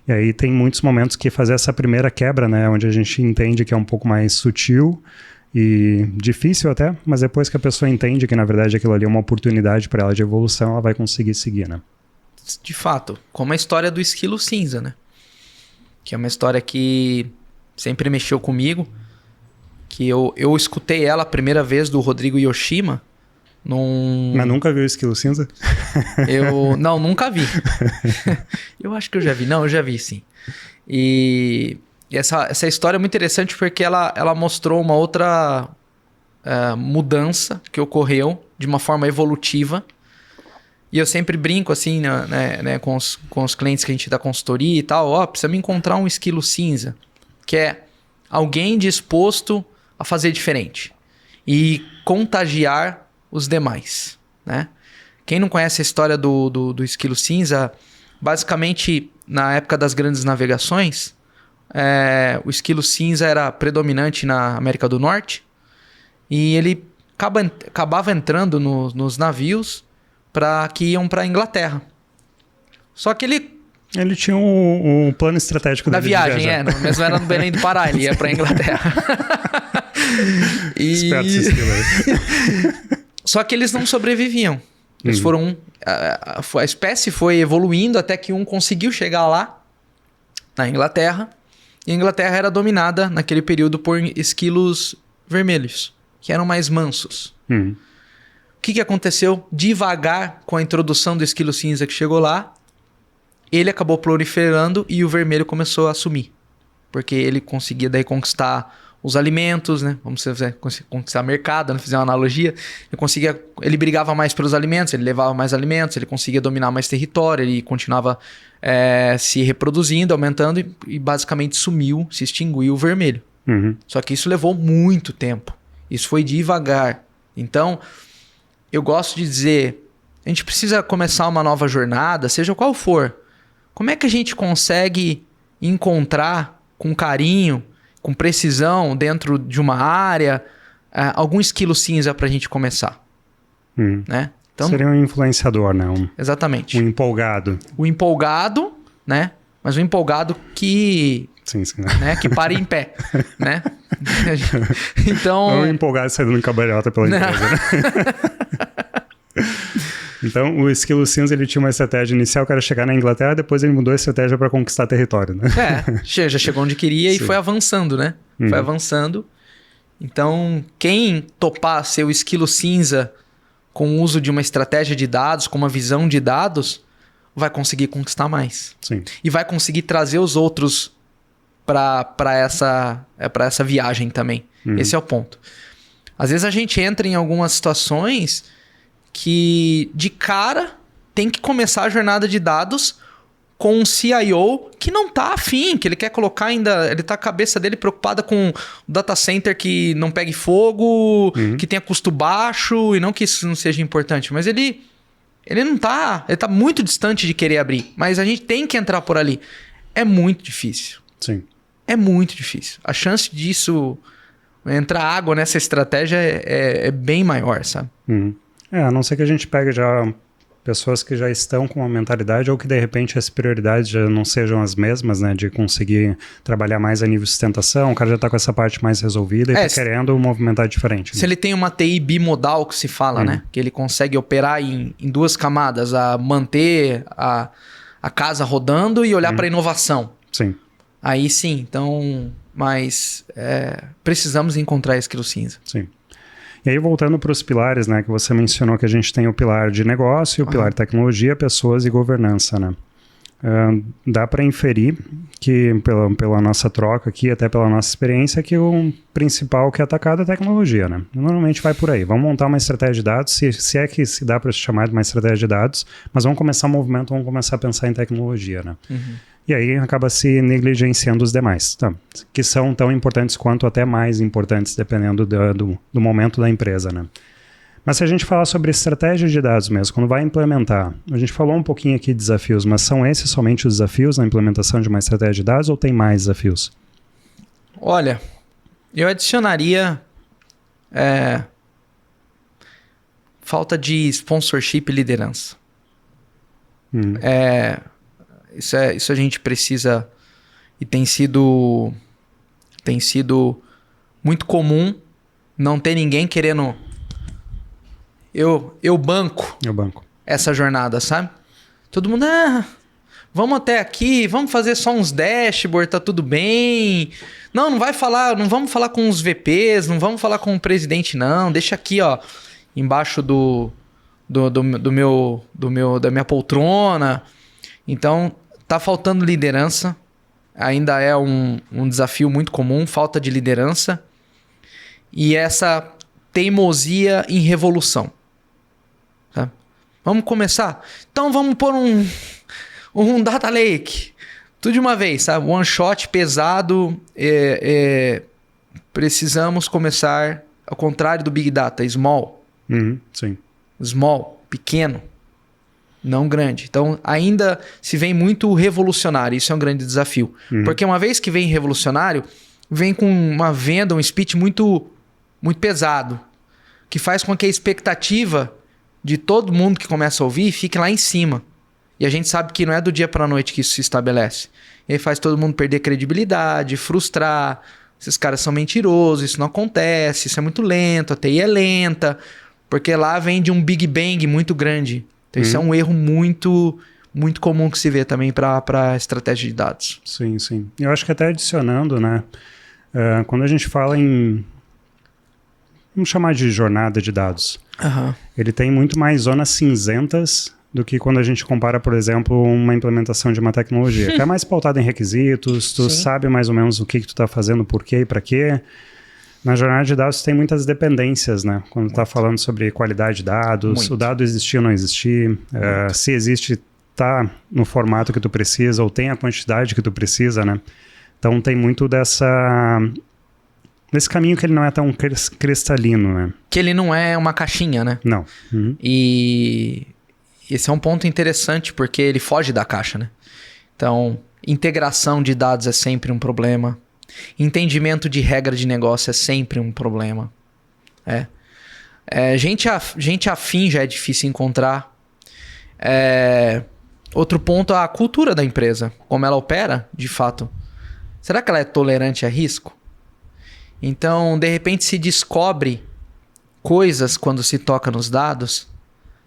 E aí tem muitos momentos que fazer essa primeira quebra, né, onde a gente entende que é um pouco mais sutil e difícil até, mas depois que a pessoa entende que na verdade aquilo ali é uma oportunidade para ela de evolução, ela vai conseguir seguir, né? De fato, como a história do esquilo cinza, né? Que é uma história que sempre mexeu comigo, que eu escutei ela a primeira vez do Rodrigo Yoshima Mas nunca viu o esquilo cinza? Não, nunca vi. Eu acho que eu já vi. Não, eu já vi, sim. E essa história é muito interessante porque ela mostrou uma outra mudança que ocorreu de uma forma evolutiva. E eu sempre brinco assim, né, com os clientes que a gente dá consultoria e tal. Precisa me encontrar um esquilo cinza. Que é alguém disposto a fazer diferente e contagiar os demais, né? Quem não conhece a história do esquilo cinza, basicamente, na época das grandes navegações, o esquilo cinza era predominante na América do Norte e ele acabava entrando nos navios que iam para a Inglaterra. Só que ele tinha um plano estratégico da viagem, mas não era no Belém do Pará, ele ia pra Inglaterra. Esperto esse esquilo aí. Só que eles não sobreviviam. Eles foram... A espécie foi evoluindo até que um conseguiu chegar lá, na Inglaterra. E a Inglaterra era dominada, naquele período, por esquilos vermelhos, que eram mais mansos. O que aconteceu? Devagar, com a introdução do esquilo cinza que chegou lá, ele acabou proliferando e o vermelho começou a sumir. Porque ele conseguia daí conquistar os alimentos, né? Vamos dizer, conquistar mercado, né? Fazer uma analogia. Ele brigava mais pelos alimentos, ele levava mais alimentos, ele conseguia dominar mais território, ele continuava se reproduzindo, aumentando e basicamente sumiu, se extinguiu o vermelho. Só que isso levou muito tempo. Isso foi devagar. Então, eu gosto de dizer, a gente precisa começar uma nova jornada, seja qual for. Como é que a gente consegue encontrar com carinho, com precisão, dentro de uma área, algum esquilo cinza para a gente começar? Né? Então, seria um influenciador, né? Exatamente. Um empolgado. O empolgado, né? Mas um empolgado que... Sim. Né? Que pare em pé, né? Então... Não empolgar saindo em cabalhota pela empresa, né? Então, o Esquilo Cinza, ele tinha uma estratégia inicial que era chegar na Inglaterra, depois ele mudou a estratégia para conquistar território, né? Já chegou onde queria e foi avançando, né? Foi avançando. Então, quem topar ser o Esquilo Cinza com o uso de uma estratégia de dados, com uma visão de dados, vai conseguir conquistar mais. Sim. E vai conseguir trazer os outros para essa viagem também. Esse é o ponto. Às vezes a gente entra em algumas situações que, de cara, tem que começar a jornada de dados com um CIO que não tá afim, que ele quer colocar ainda... Ele tá com a cabeça dele preocupada com o data center que não pegue fogo, que tenha custo baixo, e não que isso não seja importante, mas ele não tá... Ele tá muito distante de querer abrir, mas a gente tem que entrar por ali. É muito difícil. Sim. É muito difícil. A chance disso... Entrar água nessa estratégia é bem maior, sabe? A não ser que a gente pegue já pessoas que já estão com uma mentalidade ou que de repente as prioridades já não sejam as mesmas, né? De conseguir trabalhar mais a nível de sustentação, o cara já está com essa parte mais resolvida e está querendo movimentar diferente. Se ele tem uma TI bimodal que se fala, né? Que ele consegue operar em duas camadas, a manter a casa rodando e olhar para a inovação. Sim. Aí sim, então... Mas precisamos encontrar Esquilo Cinza. Sim. E aí, voltando para os pilares, né? Que você mencionou que a gente tem o pilar de negócio, o pilar tecnologia, pessoas e governança, né? Dá para inferir que, pela nossa troca aqui, até pela nossa experiência, que o principal que é atacado é a tecnologia, né? Normalmente vai por aí. Vamos montar uma estratégia de dados, se é que se dá para se chamar de uma estratégia de dados, mas vamos começar o movimento, vamos começar a pensar em tecnologia, né? E aí acaba se negligenciando os demais, tá? Que são tão importantes quanto até mais importantes, dependendo do momento da empresa, né? Mas se a gente falar sobre estratégia de dados mesmo, quando vai implementar, a gente falou um pouquinho aqui de desafios, mas são esses somente os desafios na implementação de uma estratégia de dados ou tem mais desafios? Olha, eu adicionaria falta de sponsorship e liderança. Isso a gente precisa e tem sido muito comum não ter ninguém querendo... Eu banco essa jornada, sabe? Todo mundo, vamos até aqui, vamos fazer só uns dashboard, tá tudo bem. Não vamos falar com os VPs, não vamos falar com o presidente, não. Deixa aqui, ó, embaixo da minha poltrona. Então, tá faltando liderança. Ainda é um desafio muito comum, falta de liderança. E essa teimosia em revolução. Tá? Vamos começar? Então vamos pôr um data lake. Tudo de uma vez, sabe? One shot, pesado. Precisamos começar ao contrário do Big Data, small. Sim. Small, pequeno. Não grande. Então, ainda se vem muito revolucionário. Isso é um grande desafio. Porque uma vez que vem revolucionário, vem com uma venda, um speech muito, muito pesado. Que faz com que a expectativa de todo mundo que começa a ouvir fique lá em cima. E a gente sabe que não é do dia para a noite que isso se estabelece. E aí faz todo mundo perder credibilidade, frustrar. Esses caras são mentirosos, isso não acontece, isso é muito lento, a TI é lenta. Porque lá vem de um Big Bang muito grande. Então isso é um erro muito, muito comum que se vê também para a estratégia de dados. Sim, sim. Eu acho que até adicionando, né? Quando a gente fala em... Vamos chamar de jornada de dados. Ele tem muito mais zonas cinzentas do que quando a gente compara, por exemplo, uma implementação de uma tecnologia. Que é mais pautada em requisitos, tu sabe mais ou menos o que tu está fazendo, por quê e para quê. Na jornada de dados tem muitas dependências, né? Quando está falando sobre qualidade de dados, o dado existir ou não existir, se existe, está no formato que tu precisa ou tem a quantidade que tu precisa, né? Então tem muito desse caminho que ele não é tão cristalino, né? Que ele não é uma caixinha, né? Não. E esse é um ponto interessante porque ele foge da caixa, né? Então, integração de dados é sempre um problema. Entendimento de regra de negócio é sempre um problema. Gente afim já é difícil encontrar. Outro ponto é a cultura da empresa. Como ela opera, de fato. Será que ela é tolerante a risco? Então, de repente, se descobre coisas quando se toca nos dados.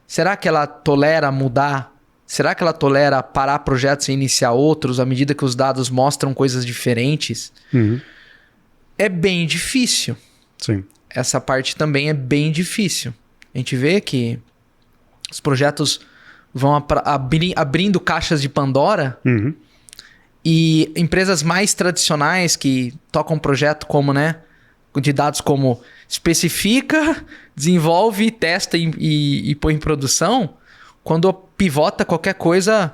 Será que ela tolera mudar? Será que ela tolera parar projetos e iniciar outros à medida que os dados mostram coisas diferentes? É bem difícil. Sim. Essa parte também é bem difícil. A gente vê que os projetos vão abrindo caixas de Pandora e empresas mais tradicionais que tocam projeto como, né, de dados como especifica, desenvolve, testa e põe em produção, quando pivota qualquer coisa,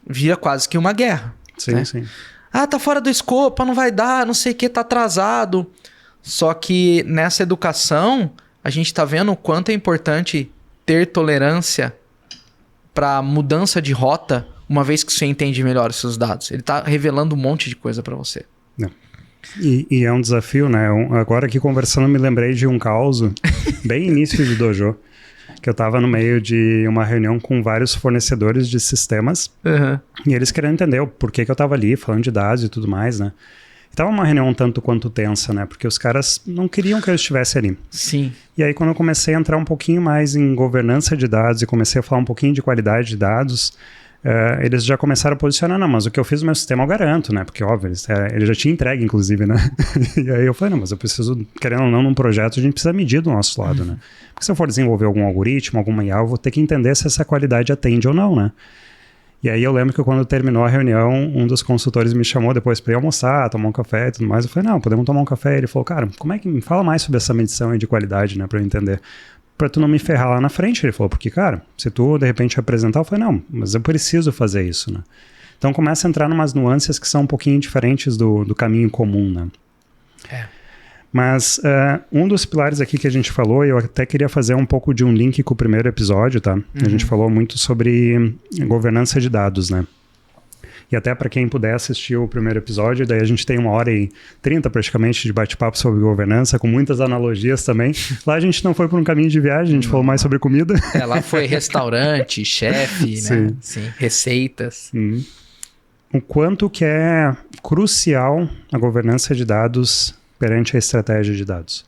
vira quase que uma guerra. Sim, né? sim. Ah, tá fora do escopo, não vai dar, não sei o que, tá atrasado. Só que nessa educação, a gente tá vendo o quanto é importante ter tolerância para mudança de rota, uma vez que você entende melhor os seus dados. Ele tá revelando um monte de coisa para você. E é um desafio, né? Agora aqui conversando, me lembrei de um caos bem início do Dojo, que eu estava no meio de uma reunião com vários fornecedores de sistemas e eles querendo entender o porquê que eu estava ali falando de dados e tudo mais, né? E tava uma reunião um tanto quanto tensa, né? Porque os caras não queriam que eu estivesse ali. Sim. E aí quando eu comecei a entrar um pouquinho mais em governança de dados e comecei a falar um pouquinho de qualidade de dados, eles já começaram a posicionar, não, mas o que eu fiz no meu sistema eu garanto, né? Porque, óbvio, ele já tinha entregue, inclusive, né? E aí eu falei, não, mas eu preciso, querendo ou não, num projeto, a gente precisa medir do nosso lado, né? Porque se eu for desenvolver algum algoritmo, alguma IA, eu vou ter que entender se essa qualidade atende ou não, né? E aí eu lembro que quando terminou a reunião, um dos consultores me chamou depois para ir almoçar, tomar um café e tudo mais. Eu falei, não, podemos tomar um café. Ele falou, cara, como é que me fala mais sobre essa medição aí de qualidade, né? Para eu entender. Para tu não me ferrar lá na frente, ele falou, porque, cara, se tu de repente apresentar, eu falei, não, mas eu preciso fazer isso, né? Então começa a entrar em umas nuances que são um pouquinho diferentes do caminho comum, né? Mas um dos pilares aqui que a gente falou, eu até queria fazer um pouco de um link com o primeiro episódio, tá? A gente falou muito sobre governança de dados, né? E até para quem puder assistir o primeiro episódio, daí a gente tem 1h30 praticamente de bate-papo sobre governança, com muitas analogias também. Lá a gente não foi por um caminho de viagem, a gente falou mais sobre comida. Lá foi restaurante, chefe, né? Sim, receitas. O quanto que é crucial a governança de dados perante a estratégia de dados?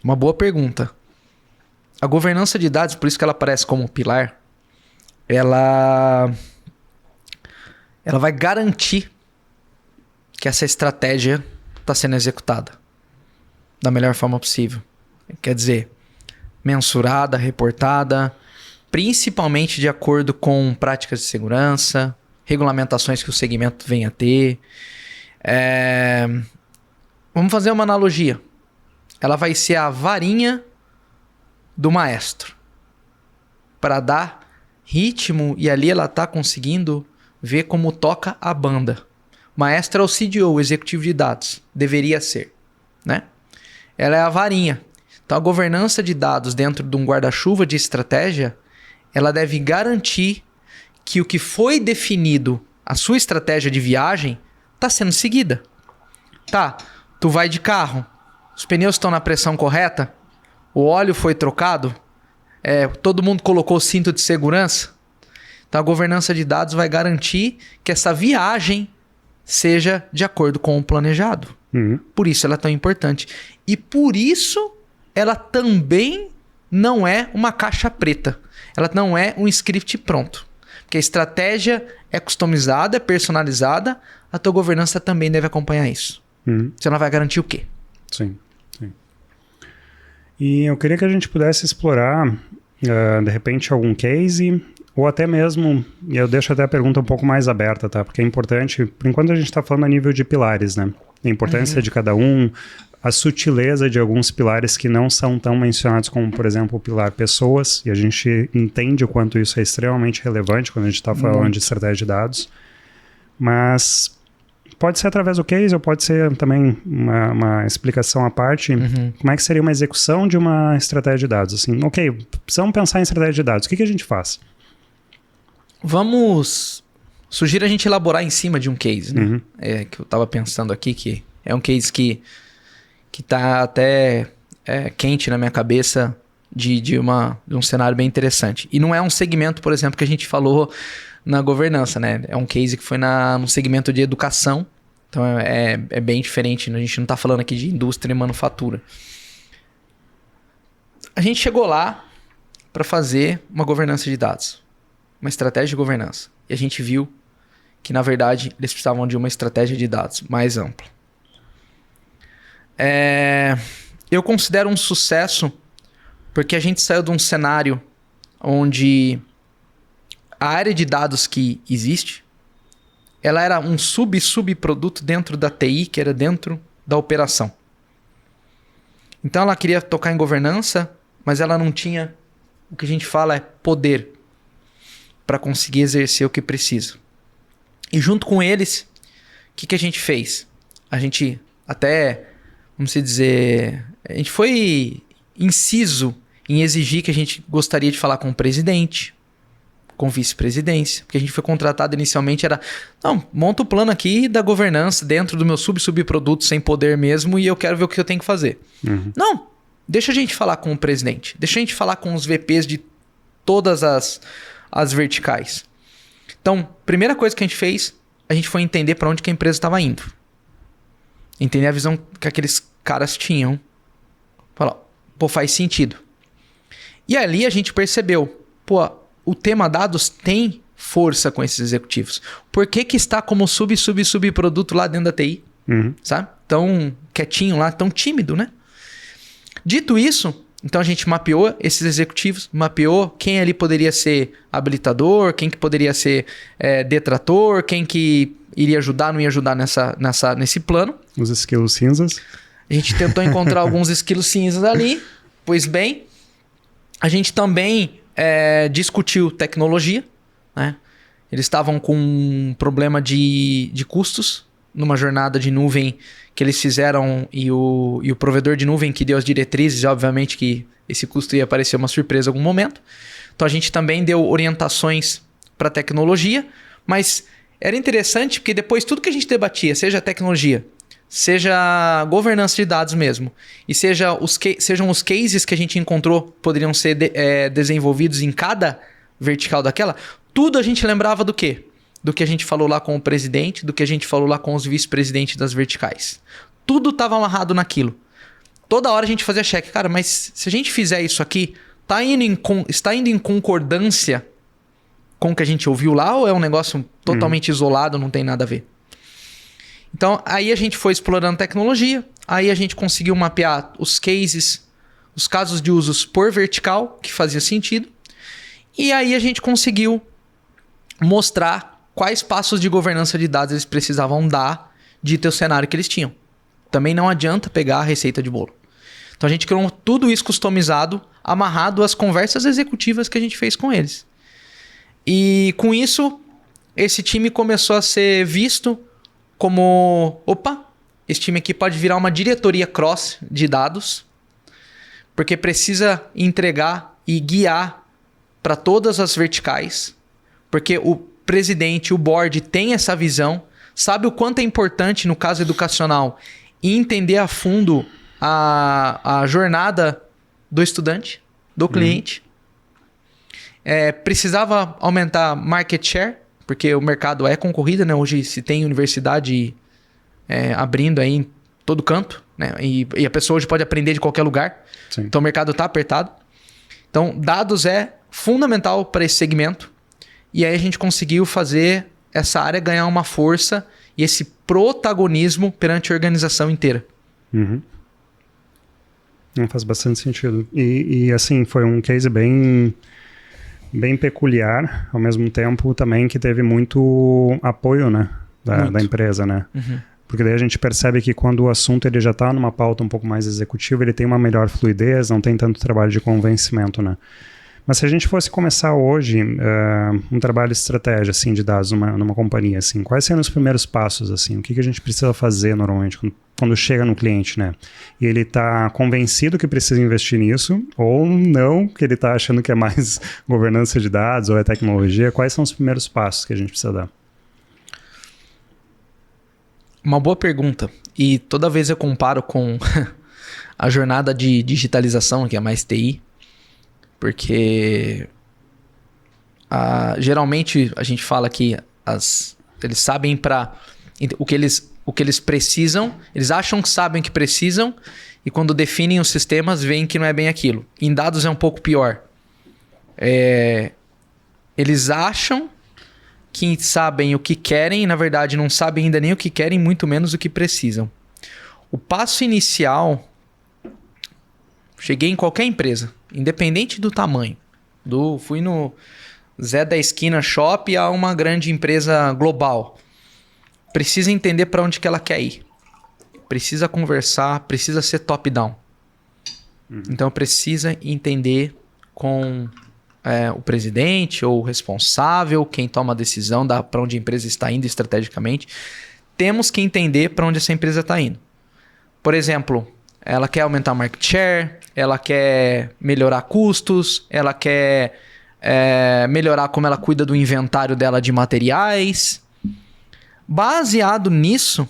Uma boa pergunta. A governança de dados, por isso que ela aparece como pilar, ela vai garantir que essa estratégia está sendo executada da melhor forma possível. Quer dizer, mensurada, reportada, principalmente de acordo com práticas de segurança, regulamentações que o segmento venha a ter. Vamos fazer uma analogia. Ela vai ser a varinha do maestro para dar ritmo e ali ela está conseguindo ver como toca a banda. O maestro é o CDO, o executivo de dados. Deveria ser, né? Ela é a varinha. Então, a governança de dados dentro de um guarda-chuva de estratégia, ela deve garantir que o que foi definido, a sua estratégia de viagem, está sendo seguida. Tá, tu vai de carro, os pneus estão na pressão correta, o óleo foi trocado, todo mundo colocou o cinto de segurança. Então, a governança de dados vai garantir que essa viagem seja de acordo com o planejado. Por isso ela é tão importante. E por isso ela também não é uma caixa preta. Ela não é um script pronto. Porque a estratégia é customizada, é personalizada, a tua governança também deve acompanhar isso. Você não vai garantir o quê? Sim. E eu queria que a gente pudesse explorar, de repente, algum case, ou até mesmo, e eu deixo até a pergunta um pouco mais aberta, tá? Porque é importante, por enquanto a gente está falando a nível de pilares, né? A importância de cada um, a sutileza de alguns pilares que não são tão mencionados como, por exemplo, o pilar pessoas, e a gente entende o quanto isso é extremamente relevante quando a gente está falando de estratégia de dados, mas pode ser através do case ou pode ser também uma explicação à parte. Como é que seria uma execução de uma estratégia de dados? Assim, ok, precisamos pensar em estratégia de dados, o que a gente faz? Sugiro a gente elaborar em cima de um case, né? Que eu estava pensando aqui, que é um case que está até quente na minha cabeça de um cenário bem interessante. E não é um segmento, por exemplo, que a gente falou na governança, né? É um case que foi num segmento de educação, Então é bem diferente. A gente não está falando aqui de indústria e manufatura. A gente chegou lá para fazer uma governança de dados. Uma estratégia de governança. E a gente viu que, na verdade, eles precisavam de uma estratégia de dados mais ampla. Eu considero um sucesso porque a gente saiu de um cenário onde a área de dados que existe, ela era um subproduto dentro da TI, que era dentro da operação. Então ela queria tocar em governança, mas ela não tinha, o que a gente fala é poder para conseguir exercer o que precisa. E junto com eles, o que a gente fez? A gente até, vamos dizer, a gente foi inciso em exigir que a gente gostaria de falar com o presidente, com vice-presidência, porque a gente foi contratado inicialmente, não, monta o plano aqui da governança dentro do meu subproduto sem poder mesmo e eu quero ver o que eu tenho que fazer. Uhum. Não, deixa a gente falar com o presidente, deixa a gente falar com os VPs de todas as verticais. Então, primeira coisa que a gente fez, a gente foi entender para onde que a empresa estava indo. Entender a visão que aqueles caras tinham. Falar, pô, faz sentido. E ali a gente percebeu, pô, o tema dados tem força com esses executivos. Por que está como subproduto lá dentro da TI? Uhum. Sabe? Tão quietinho lá, tão tímido, né? Dito isso, então a gente mapeou esses executivos, mapeou quem ali poderia ser habilitador, quem que poderia ser detrator, quem que iria ajudar, não ia ajudar nesse plano. Os esquilos cinzas. A gente tentou encontrar alguns esquilos cinzas ali. Pois bem, a gente também discutiu tecnologia, né? Eles estavam com um problema de custos numa jornada de nuvem que eles fizeram e o provedor de nuvem que deu as diretrizes, obviamente que esse custo ia aparecer uma surpresa em algum momento. Então a gente também deu orientações para tecnologia, mas era interessante porque depois tudo que a gente debatia, seja tecnologia, seja governança de dados mesmo, e sejam os cases que a gente encontrou poderiam ser desenvolvidos em cada vertical daquela, tudo a gente lembrava do quê? Do que a gente falou lá com o presidente, do que a gente falou lá com os vice-presidentes das verticais. Tudo estava amarrado naquilo. Toda hora a gente fazia check. Cara, mas se a gente fizer isso aqui, está indo em concordância com o que a gente ouviu lá ou é um negócio totalmente isolado, não tem nada a ver? Então, aí a gente foi explorando tecnologia, aí a gente conseguiu mapear os cases, os casos de usos por vertical, que fazia sentido, e aí a gente conseguiu mostrar quais passos de governança de dados eles precisavam dar de ter o cenário que eles tinham. Também não adianta pegar a receita de bolo. Então a gente criou tudo isso customizado, amarrado às conversas executivas que a gente fez com eles. E com isso, esse time começou a ser visto como, opa, esse time aqui pode virar uma diretoria cross de dados, porque precisa entregar e guiar para todas as verticais, porque o presidente, o board tem essa visão, sabe o quanto é importante no caso educacional e entender a fundo a jornada do estudante, do cliente. Precisava aumentar market share, porque o mercado é concorrido, né? Hoje se tem universidade abrindo aí em todo canto, né? E a pessoa hoje pode aprender de qualquer lugar. Sim. Então o mercado está apertado. Então dados é fundamental para esse segmento. E aí a gente conseguiu fazer essa área ganhar uma força e esse protagonismo perante a organização inteira. Uhum. Faz bastante sentido. E assim, foi um case bem peculiar, ao mesmo tempo também que teve muito apoio, né, da empresa, né? Uhum. Porque daí a gente percebe que quando o assunto ele já está numa pauta um pouco mais executiva, ele tem uma melhor fluidez, não tem tanto trabalho de convencimento, né? Mas se a gente fosse começar hoje um trabalho de estratégia assim, de dados numa companhia, assim, quais seriam os primeiros passos? Assim, o que a gente precisa fazer normalmente quando chega no cliente, né? E ele está convencido que precisa investir nisso, ou não, que ele está achando que é mais governança de dados ou é tecnologia. Quais são os primeiros passos que a gente precisa dar? Uma boa pergunta. E toda vez eu comparo com a jornada de digitalização, que é mais TI, porque geralmente a gente fala que eles sabem o que eles o que eles precisam, eles acham que sabem o que precisam, e quando definem os sistemas, veem que não é bem aquilo. Em dados é um pouco pior. Eles acham que sabem o que querem, e na verdade não sabem ainda nem o que querem, muito menos o que precisam. O passo inicial, cheguei em qualquer empresa, independente do tamanho. Fui no Zé da Esquina Shop a uma grande empresa global. Precisa entender para onde que ela quer ir. Precisa conversar, precisa ser top-down. Então precisa entender com o presidente ou o responsável, quem toma a decisão para onde a empresa está indo estrategicamente. Temos que entender para onde essa empresa está indo. Por exemplo, ela quer aumentar o market share, ela quer melhorar custos, ela quer melhorar como ela cuida do inventário dela de materiais. Baseado nisso,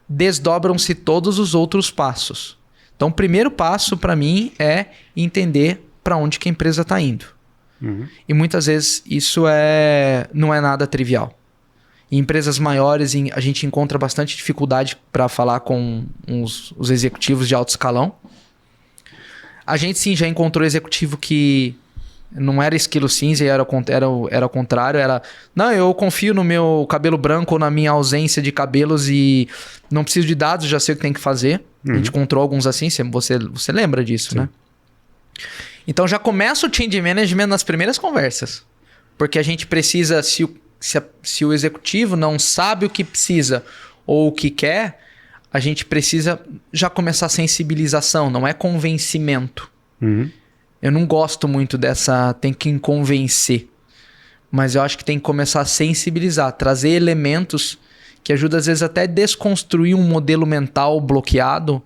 desdobram-se todos os outros passos. Então, o primeiro passo para mim é entender para onde que a empresa está indo. E muitas vezes isso não é nada trivial. Em empresas maiores, a gente encontra bastante dificuldade para falar com os executivos de alto escalão. A gente sim já encontrou executivo que não era esquilo cinza e era o contrário. Não, eu confio no meu cabelo branco ou na minha ausência de cabelos e não preciso de dados, já sei o que tem que fazer. A gente encontrou alguns assim, você lembra disso, sim, né? Então já começa o change management nas primeiras conversas. Porque a gente precisa, se o executivo não sabe o que precisa ou o que quer, a gente precisa já começar a sensibilização, não é convencimento. Eu não gosto muito tem que convencer. Mas eu acho que tem que começar a sensibilizar, trazer elementos que ajudam às vezes até a desconstruir um modelo mental bloqueado.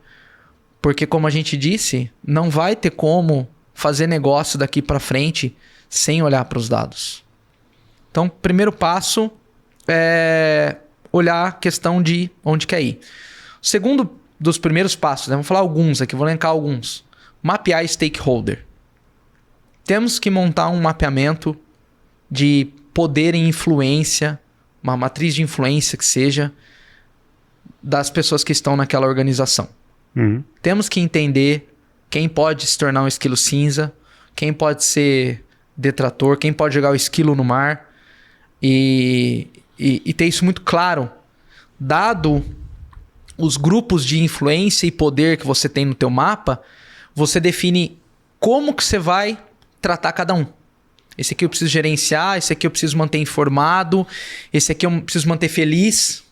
Porque como a gente disse, não vai ter como fazer negócio daqui para frente sem olhar para os dados. Então, primeiro passo é olhar a questão de onde quer ir. O segundo dos primeiros passos, vamos falar alguns aqui, vou elencar alguns. Mapear stakeholder. Temos que montar um mapeamento de poder e influência, uma matriz de influência que seja, das pessoas que estão naquela organização. Temos que entender quem pode se tornar um esquilo cinza, quem pode ser detrator, quem pode jogar o esquilo no mar e ter isso muito claro. Dado os grupos de influência e poder que você tem no teu mapa, você define como que você vai tratar cada um. Esse aqui eu preciso gerenciar, esse aqui eu preciso manter informado, esse aqui eu preciso manter feliz.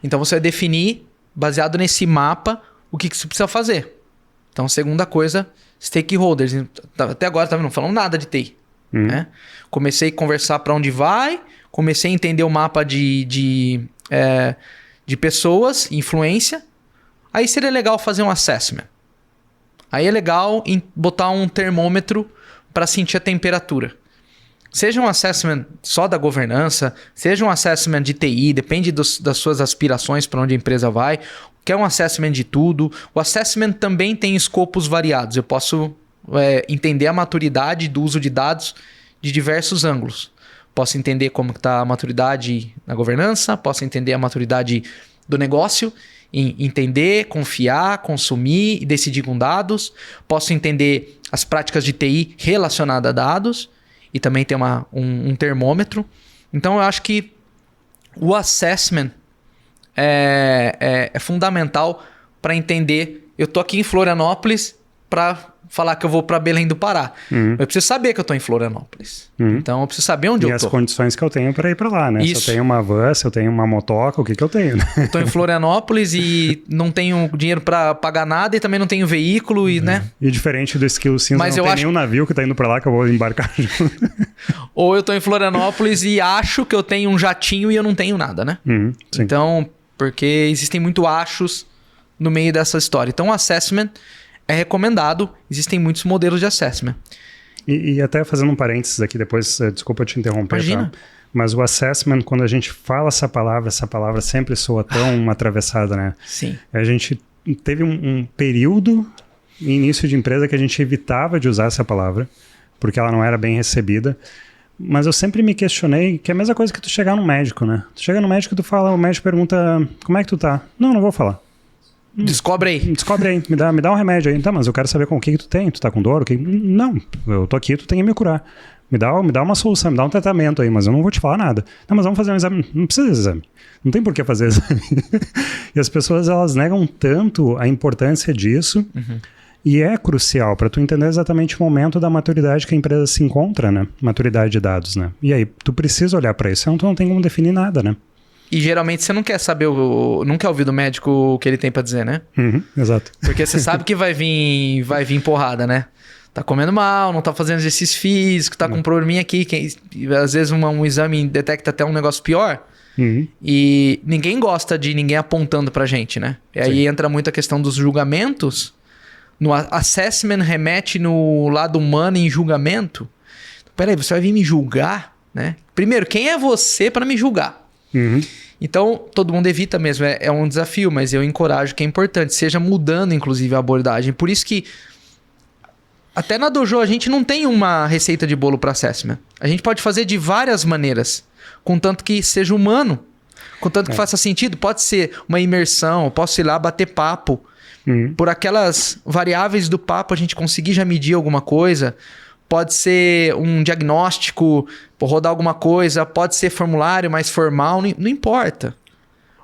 Então você vai definir, baseado nesse mapa, o que você precisa fazer. Então, segunda coisa, stakeholders. Até agora, não falando nada de TI. Né? Comecei a conversar para onde vai, comecei a entender o mapa de pessoas, influência. Aí seria legal fazer um assessment. Aí é legal botar um termômetro para sentir a temperatura. Seja um assessment só da governança, seja um assessment de TI, depende das suas aspirações para onde a empresa vai. Quer um assessment de tudo. O assessment também tem escopos variados. Eu posso entender a maturidade do uso de dados de diversos ângulos. Posso entender como está a maturidade na governança, posso entender a maturidade do negócio, entender, confiar, consumir e decidir com dados. Posso entender as práticas de TI relacionadas a dados e também ter um termômetro. Então, eu acho que o assessment é fundamental para entender. Eu estou aqui em Florianópolis para falar que eu vou para Belém do Pará. Eu preciso saber que eu estou em Florianópolis. Então, eu preciso saber onde eu estou. E as condições que eu tenho para ir para lá, né? Isso. Se eu tenho uma van, se eu tenho uma motoca, o que eu tenho? Né? Eu estou em Florianópolis e não tenho dinheiro para pagar nada e também não tenho veículo, né? E diferente do esquilo cinza, não tem nenhum navio que está indo para lá que eu vou embarcar junto. Ou eu estou em Florianópolis e acho que eu tenho um jatinho e eu não tenho nada, né? Então, porque existem muito achos no meio dessa história. Então, o assessment é recomendado. Existem muitos modelos de assessment. E até fazendo um parênteses aqui depois, desculpa te interromper, imagina. Tá? Mas o assessment, quando a gente fala essa palavra sempre soa tão atravessada, né? Sim. A gente teve um período, início de empresa, que a gente evitava de usar essa palavra, porque ela não era bem recebida. Mas eu sempre me questionei que é a mesma coisa que tu chegar no médico, né? Tu chega no médico e tu fala, o médico pergunta, como é que tu tá? Não vou falar. Descobre aí. Descobre aí, me dá um remédio aí. Tá, mas eu quero saber com o que tu tem. Tu tá com dor? Não, eu tô aqui, tu tem que me curar. Me dá uma solução, me dá um tratamento aí, mas eu não vou te falar nada. Não, mas vamos fazer um exame. Não precisa de exame. Não tem por que fazer exame. E as pessoas, elas negam tanto a importância disso. E é crucial para tu entender exatamente o momento da maturidade que a empresa se encontra, né? Maturidade de dados, né? E aí, tu precisa olhar para isso, senão tu não tem como definir nada, né? E geralmente você não quer saber, não quer ouvir do médico o que ele tem para dizer, né? Exato. Porque você sabe que vai vir porrada, né? Tá comendo mal, não tá fazendo exercício físico, tá com um probleminha aqui. Às vezes um exame detecta até um negócio pior. E ninguém gosta de ninguém apontando pra gente, né? E aí entra muito a questão dos julgamentos. No assessment remete no lado humano em julgamento. Peraí, você vai vir me julgar, né? Primeiro, quem é você para me julgar? Então, todo mundo evita mesmo. É um desafio, mas eu encorajo que é importante. Seja mudando, inclusive, a abordagem. Por isso que até na Dojo a gente não tem uma receita de bolo para assessment. A gente pode fazer de várias maneiras, contanto que seja humano, contanto que faça sentido. Pode ser uma imersão, eu posso ir lá bater papo. Por aquelas variáveis do papo a gente conseguir já medir alguma coisa. Pode ser um diagnóstico, rodar alguma coisa. Pode ser formulário mais formal, não importa.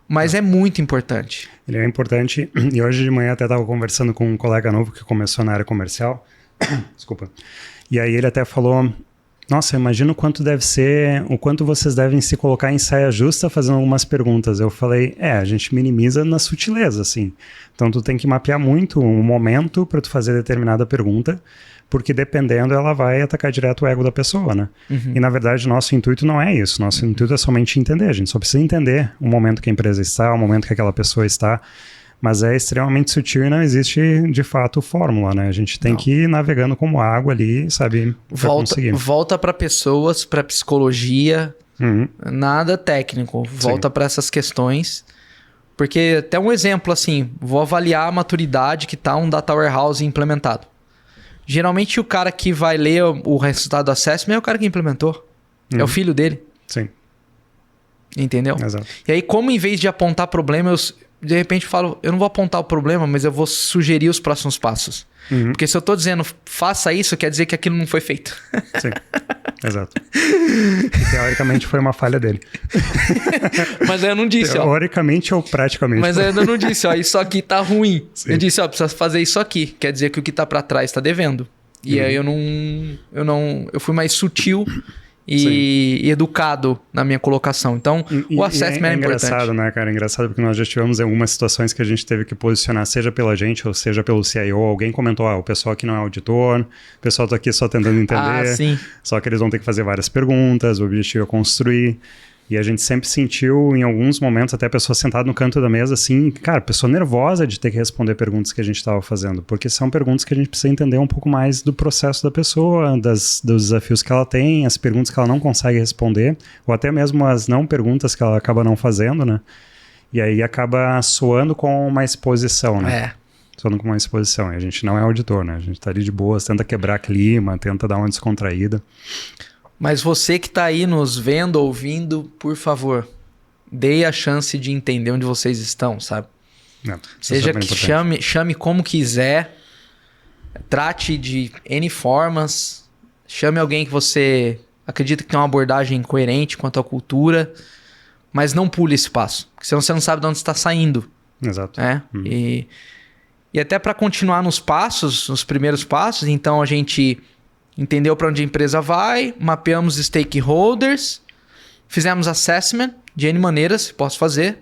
Mas é muito importante. Ele é importante. E hoje de manhã até estava conversando com um colega novo que começou na área comercial. Desculpa. E aí ele até falou... Nossa, eu imagino o quanto deve ser, o quanto vocês devem se colocar em saia justa fazendo algumas perguntas. Eu falei, a gente minimiza na sutileza, assim. Então tu tem que mapear muito um momento para tu fazer determinada pergunta, porque dependendo ela vai atacar direto o ego da pessoa, né? E na verdade nosso intuito não é isso, nosso intuito é somente entender, a gente só precisa entender o momento que a empresa está, o momento que aquela pessoa está. Mas é extremamente sutil e não existe, de fato, fórmula, né? A gente tem que ir navegando como água ali, sabe? Volta para pessoas, para psicologia, nada técnico. Volta para essas questões. Porque até um exemplo assim, vou avaliar a maturidade que está um data warehouse implementado. Geralmente o cara que vai ler o resultado do assessment é o cara que implementou. É o filho dele. Sim. Entendeu? Exato. E aí, como em vez de apontar problema, eu de repente falo, eu não vou apontar o problema, mas eu vou sugerir os próximos passos. Porque se eu tô dizendo, faça isso, quer dizer que aquilo não foi feito. Sim, exato. E, teoricamente foi uma falha dele. Mas eu não disse, teoricamente ou praticamente. Mas eu ainda não disse, isso aqui tá ruim. Sim. Eu disse, precisa fazer isso aqui. Quer dizer que o que tá para trás tá devendo. E aí eu fui mais sutil e educado na minha colocação. Então, o assessment é importante. É engraçado, né, cara? É engraçado porque nós já tivemos algumas situações que a gente teve que posicionar, seja pela gente ou seja pelo CIO. Alguém comentou, o pessoal aqui não é auditor, o pessoal tá aqui só tentando entender. Só que eles vão ter que fazer várias perguntas, o objetivo é construir. E a gente sempre sentiu, em alguns momentos, até a pessoa sentada no canto da mesa, assim, cara, pessoa nervosa de ter que responder perguntas que a gente estava fazendo, porque são perguntas que a gente precisa entender um pouco mais do processo da pessoa, dos desafios que ela tem, as perguntas que ela não consegue responder, ou até mesmo as não perguntas que ela acaba não fazendo, né? E aí acaba soando com uma exposição, né? Soando com uma exposição. E a gente não é auditor, né? A gente tá ali de boas, tenta quebrar clima, tenta dar uma descontraída. Mas você que está aí nos vendo, ouvindo, por favor, dê a chance de entender onde vocês estão, sabe? Seja que chame como quiser, trate de N formas, chame alguém que você acredita que tem uma abordagem coerente quanto à cultura, mas não pule esse passo, porque senão você não sabe de onde está saindo. Exato. E até para continuar nos primeiros passos, então a gente... entendeu para onde a empresa vai, mapeamos stakeholders, fizemos assessment de N maneiras, posso fazer.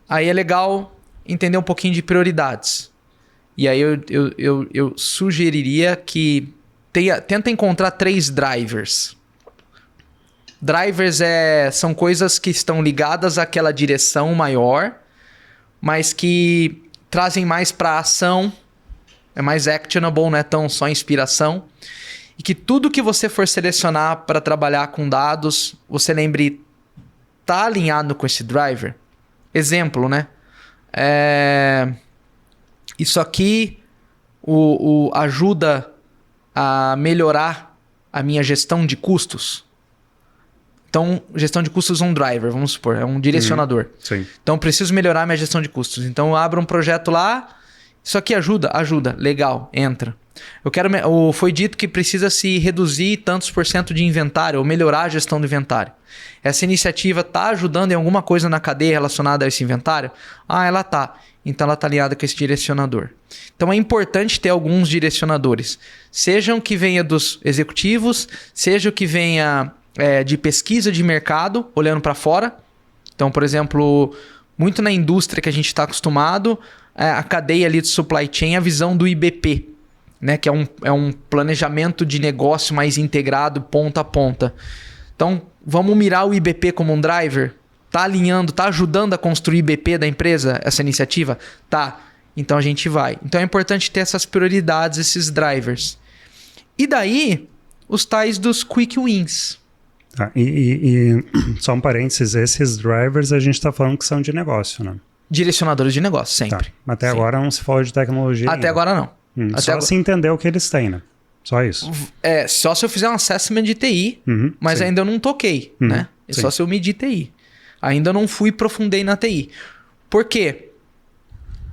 Aí é legal entender um pouquinho de prioridades. E aí eu sugeriria que tenta encontrar 3 drivers. Drivers são coisas que estão ligadas àquela direção maior, mas que trazem mais para ação, é mais actionable, não é tão só inspiração. E que tudo que você for selecionar para trabalhar com dados, você lembre, tá alinhado com esse driver? Exemplo, né? Isso aqui ajuda a melhorar a minha gestão de custos. Então, gestão de custos é um driver, vamos supor, é um direcionador. Sim. Então, preciso melhorar minha gestão de custos. Então, eu abro um projeto lá, isso aqui ajuda? Ajuda, legal, entra. Foi dito que precisa se reduzir tantos por cento de inventário ou melhorar a gestão do inventário. Essa iniciativa está ajudando em alguma coisa na cadeia relacionada a esse inventário? Ela está. Então, ela está alinhada com esse direcionador. Então, é importante ter alguns direcionadores. Sejam que venha dos executivos, seja que venha de pesquisa de mercado, olhando para fora. Então, por exemplo, muito na indústria que a gente está acostumado, a cadeia ali de supply chain, a visão do IBP, né? Que é um planejamento de negócio mais integrado, ponta a ponta. Então, vamos mirar o IBP como um driver? Tá alinhando, tá ajudando a construir o IBP da empresa, essa iniciativa? Tá. Então, a gente vai. Então, é importante ter essas prioridades, esses drivers. E daí, os tais dos quick wins. E só um parênteses, esses drivers a gente está falando que são de negócio, né? Direcionadores de negócio, sempre. Tá. Até agora não se falou de tecnologia. Até agora não. Só se entender o que eles têm, né? Só isso. Só se eu fizer um assessment de TI, mas ainda eu não toquei, né? É só se eu medir TI. Ainda não fui aprofundei na TI. Por quê?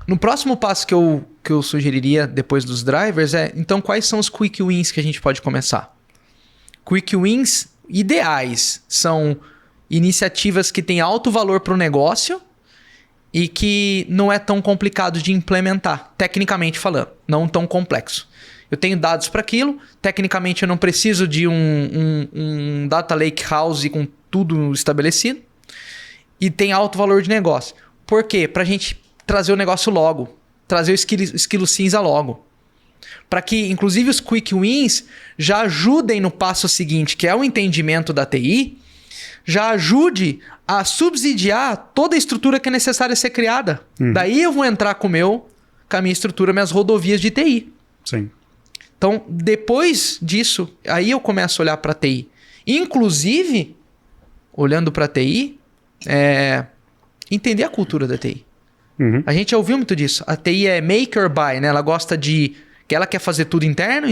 No próximo passo que eu sugeriria depois dos drivers então, quais são os quick wins que a gente pode começar? Quick wins ideais são iniciativas que têm alto valor para o negócio e que não é tão complicado de implementar, tecnicamente falando, não tão complexo. Eu tenho dados para aquilo, tecnicamente eu não preciso de um data lake house com tudo estabelecido e tem alto valor de negócio. Por quê? Para a gente trazer o negócio logo, trazer o esquilo cinza logo. Para que, inclusive, os quick wins já ajudem no passo seguinte, que é o entendimento da TI, já ajude a subsidiar toda a estrutura que é necessária ser criada. Daí eu vou entrar com a minha estrutura, minhas rodovias de TI. Sim. Então, depois disso, aí eu começo a olhar para a TI. Inclusive, olhando para a TI, entender a cultura da TI. A gente já ouviu muito disso. A TI é make or buy, né? Ela gosta que ela quer fazer tudo interno,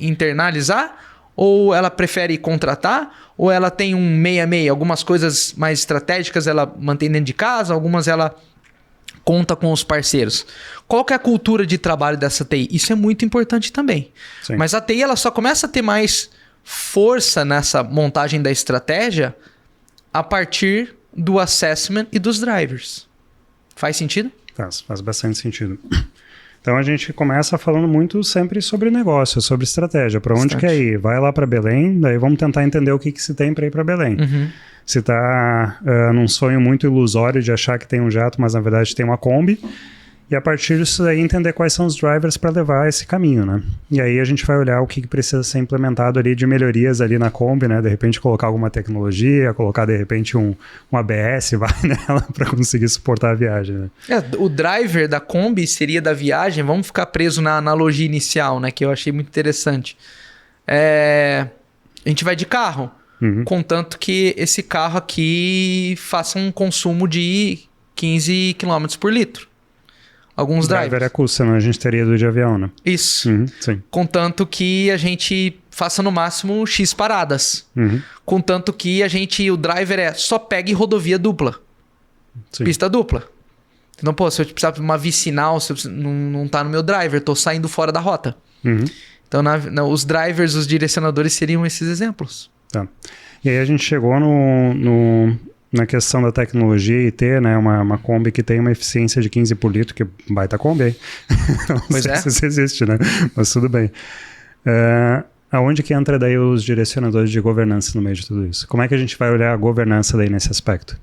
internalizar, ou ela prefere contratar, ou ela tem um meia-meia. Algumas coisas mais estratégicas ela mantém dentro de casa, algumas ela conta com os parceiros. Qual que é a cultura de trabalho dessa TI? Isso é muito importante também. Sim. Mas a TI ela só começa a ter mais força nessa montagem da estratégia a partir do assessment e dos drivers. Faz sentido? Faz bastante sentido. Então a gente começa falando muito sempre sobre negócio, sobre estratégia. Para onde quer ir? Vai lá para Belém, daí vamos tentar entender o que se tem para ir para Belém. Se está num sonho muito ilusório de achar que tem um jato, mas na verdade tem uma Kombi. E a partir disso daí entender quais são os drivers para levar esse caminho, né? E aí a gente vai olhar o que precisa ser implementado ali de melhorias ali na Kombi, né? De repente colocar alguma tecnologia, colocar de repente um ABS vai nela para conseguir suportar a viagem, né? O driver da Kombi seria da viagem, vamos ficar preso na analogia inicial, né? Que eu achei muito interessante. A gente vai de carro, contanto que esse carro aqui faça um consumo de 15 km por litro. Alguns drivers. Driver é custo, senão a gente teria ido de avião, né? Isso. Sim. Contanto que a gente faça no máximo X paradas. Contanto que o driver só pegue rodovia dupla. Sim. Pista dupla. Então, se eu precisar de uma vicinal, não tá no meu driver, tô saindo fora da rota. Então, os drivers, os direcionadores seriam esses exemplos. Tá. E aí a gente chegou na questão da tecnologia e ter, né, uma Kombi que tem uma eficiência de 15 por litro, que baita Kombi aí. Não sei se isso existe, né? Mas tudo bem. Aonde que entra daí os direcionadores de governança no meio de tudo isso? Como é que a gente vai olhar a governança daí nesse aspecto?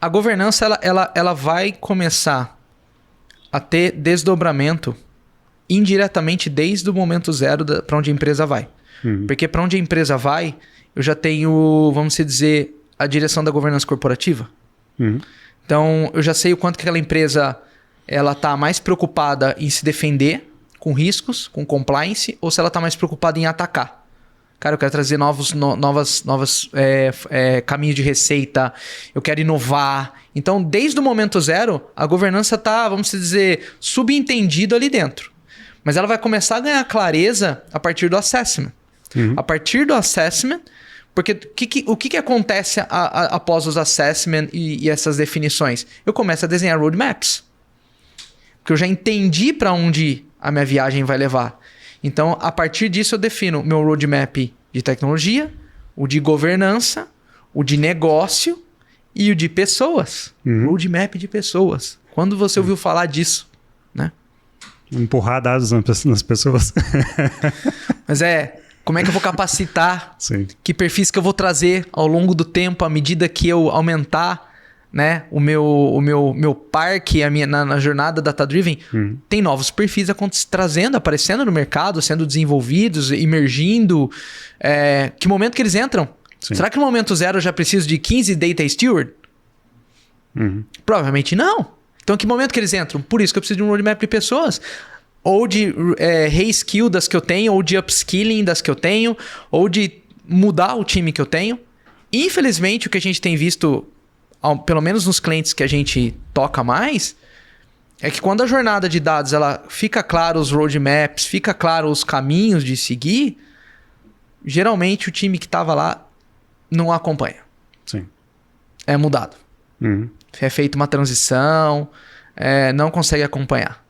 A governança, ela vai começar a ter desdobramento indiretamente desde o momento zero para onde a empresa vai. Porque para onde a empresa vai, eu já tenho, vamos dizer, a direção da governança corporativa. Então, eu já sei o quanto que aquela empresa ela está mais preocupada em se defender com riscos, com compliance, ou se ela está mais preocupada em atacar. Cara, eu quero trazer novos caminhos de receita, eu quero inovar. Então, desde o momento zero, a governança está, vamos dizer, subentendido ali dentro. Mas ela vai começar a ganhar clareza a partir do assessment. A partir do assessment, Porque o que acontece após os assessment e essas definições? Eu começo a desenhar roadmaps. Porque eu já entendi para onde a minha viagem vai levar. Então, a partir disso, eu defino o meu roadmap de tecnologia, o de governança, o de negócio e o de pessoas. Roadmap de pessoas. Quando você ouviu falar disso, né? Empurrar dados nas pessoas. Mas como é que eu vou capacitar? Sim. Que perfis que eu vou trazer ao longo do tempo, à medida que eu aumentar, né, o meu parque na jornada data-driven? Tem novos perfis aparecendo no mercado, sendo desenvolvidos, emergindo. Que momento que eles entram? Sim. Será que no momento 0 eu já preciso de 15 Data Steward? Provavelmente não. Então, que momento que eles entram? Por isso que eu preciso de um roadmap de pessoas. Ou de reskill das que eu tenho, ou de upskilling das que eu tenho, ou de mudar o time que eu tenho. Infelizmente, o que a gente tem visto, pelo menos nos clientes que a gente toca mais, é que quando a jornada de dados ela fica claro os roadmaps, fica claro os caminhos de seguir, geralmente o time que estava lá não acompanha. Sim. É mudado. É feita uma transição, não consegue acompanhar.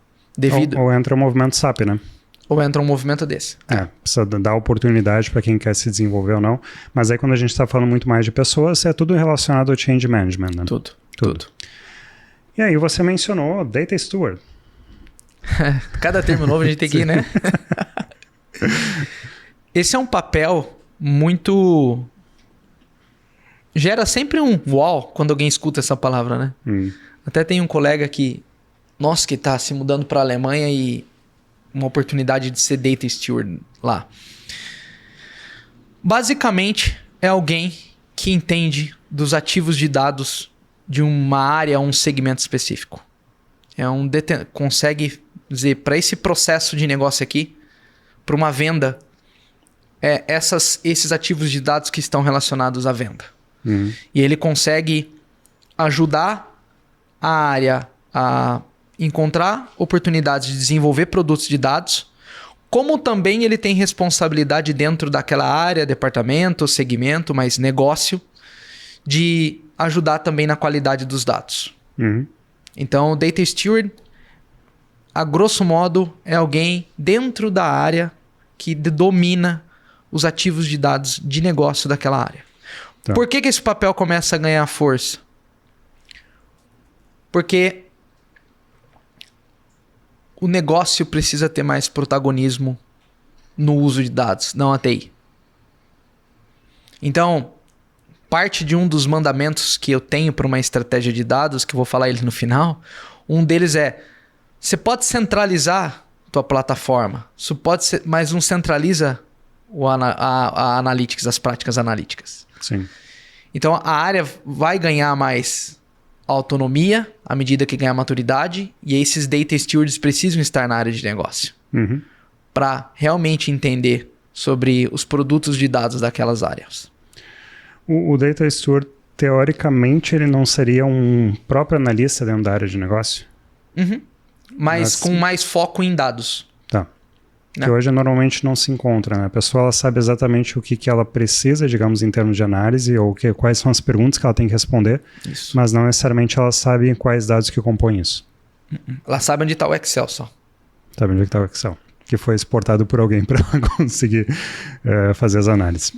Ou entra um movimento SAP, né? Ou entra um movimento desse. Precisa dar oportunidade para quem quer se desenvolver ou não. Mas aí quando a gente está falando muito mais de pessoas, é tudo relacionado ao change management, né? Tudo. E aí você mencionou Data Steward. Cada termo novo a gente tem que ir, né? Esse é um papel muito... Gera sempre um uau quando alguém escuta essa palavra, né? Até tem um colega que está se mudando para a Alemanha e uma oportunidade de ser Data Steward lá. Basicamente, é alguém que entende dos ativos de dados de uma área, um segmento específico. Consegue dizer, para esse processo de negócio aqui, para uma venda, esses ativos de dados que estão relacionados à venda. E ele consegue ajudar a área a encontrar oportunidades de desenvolver produtos de dados, como também ele tem responsabilidade dentro daquela área, departamento, segmento, mas negócio, de ajudar também na qualidade dos dados. Então, o Data Steward, a grosso modo, é alguém dentro da área que domina os ativos de dados de negócio daquela área. Tá. Por que esse papel começa a ganhar força? Porque o negócio precisa ter mais protagonismo no uso de dados, não a TI. Então, parte de um dos mandamentos que eu tenho para uma estratégia de dados, que eu vou falar ele no final, um deles é: você pode centralizar tua plataforma, isso pode ser, mas não centraliza a analytics, as práticas analíticas. Sim. Então, a área vai ganhar mais autonomia à medida que ganhar maturidade, e esses data stewards precisam estar na área de negócio para realmente entender sobre os produtos de dados daquelas áreas. O data steward, teoricamente, ele não seria um próprio analista dentro da área de negócio? Mas com mais foco em dados. Tá. Que hoje normalmente não se encontra, né? A pessoa ela sabe exatamente o que ela precisa, digamos, em termos de análise, ou quais são as perguntas que ela tem que responder, mas não necessariamente ela sabe quais dados que compõem isso. Ela sabe onde está o Excel só. Sabe onde está o Excel, que foi exportado por alguém para conseguir fazer as análises.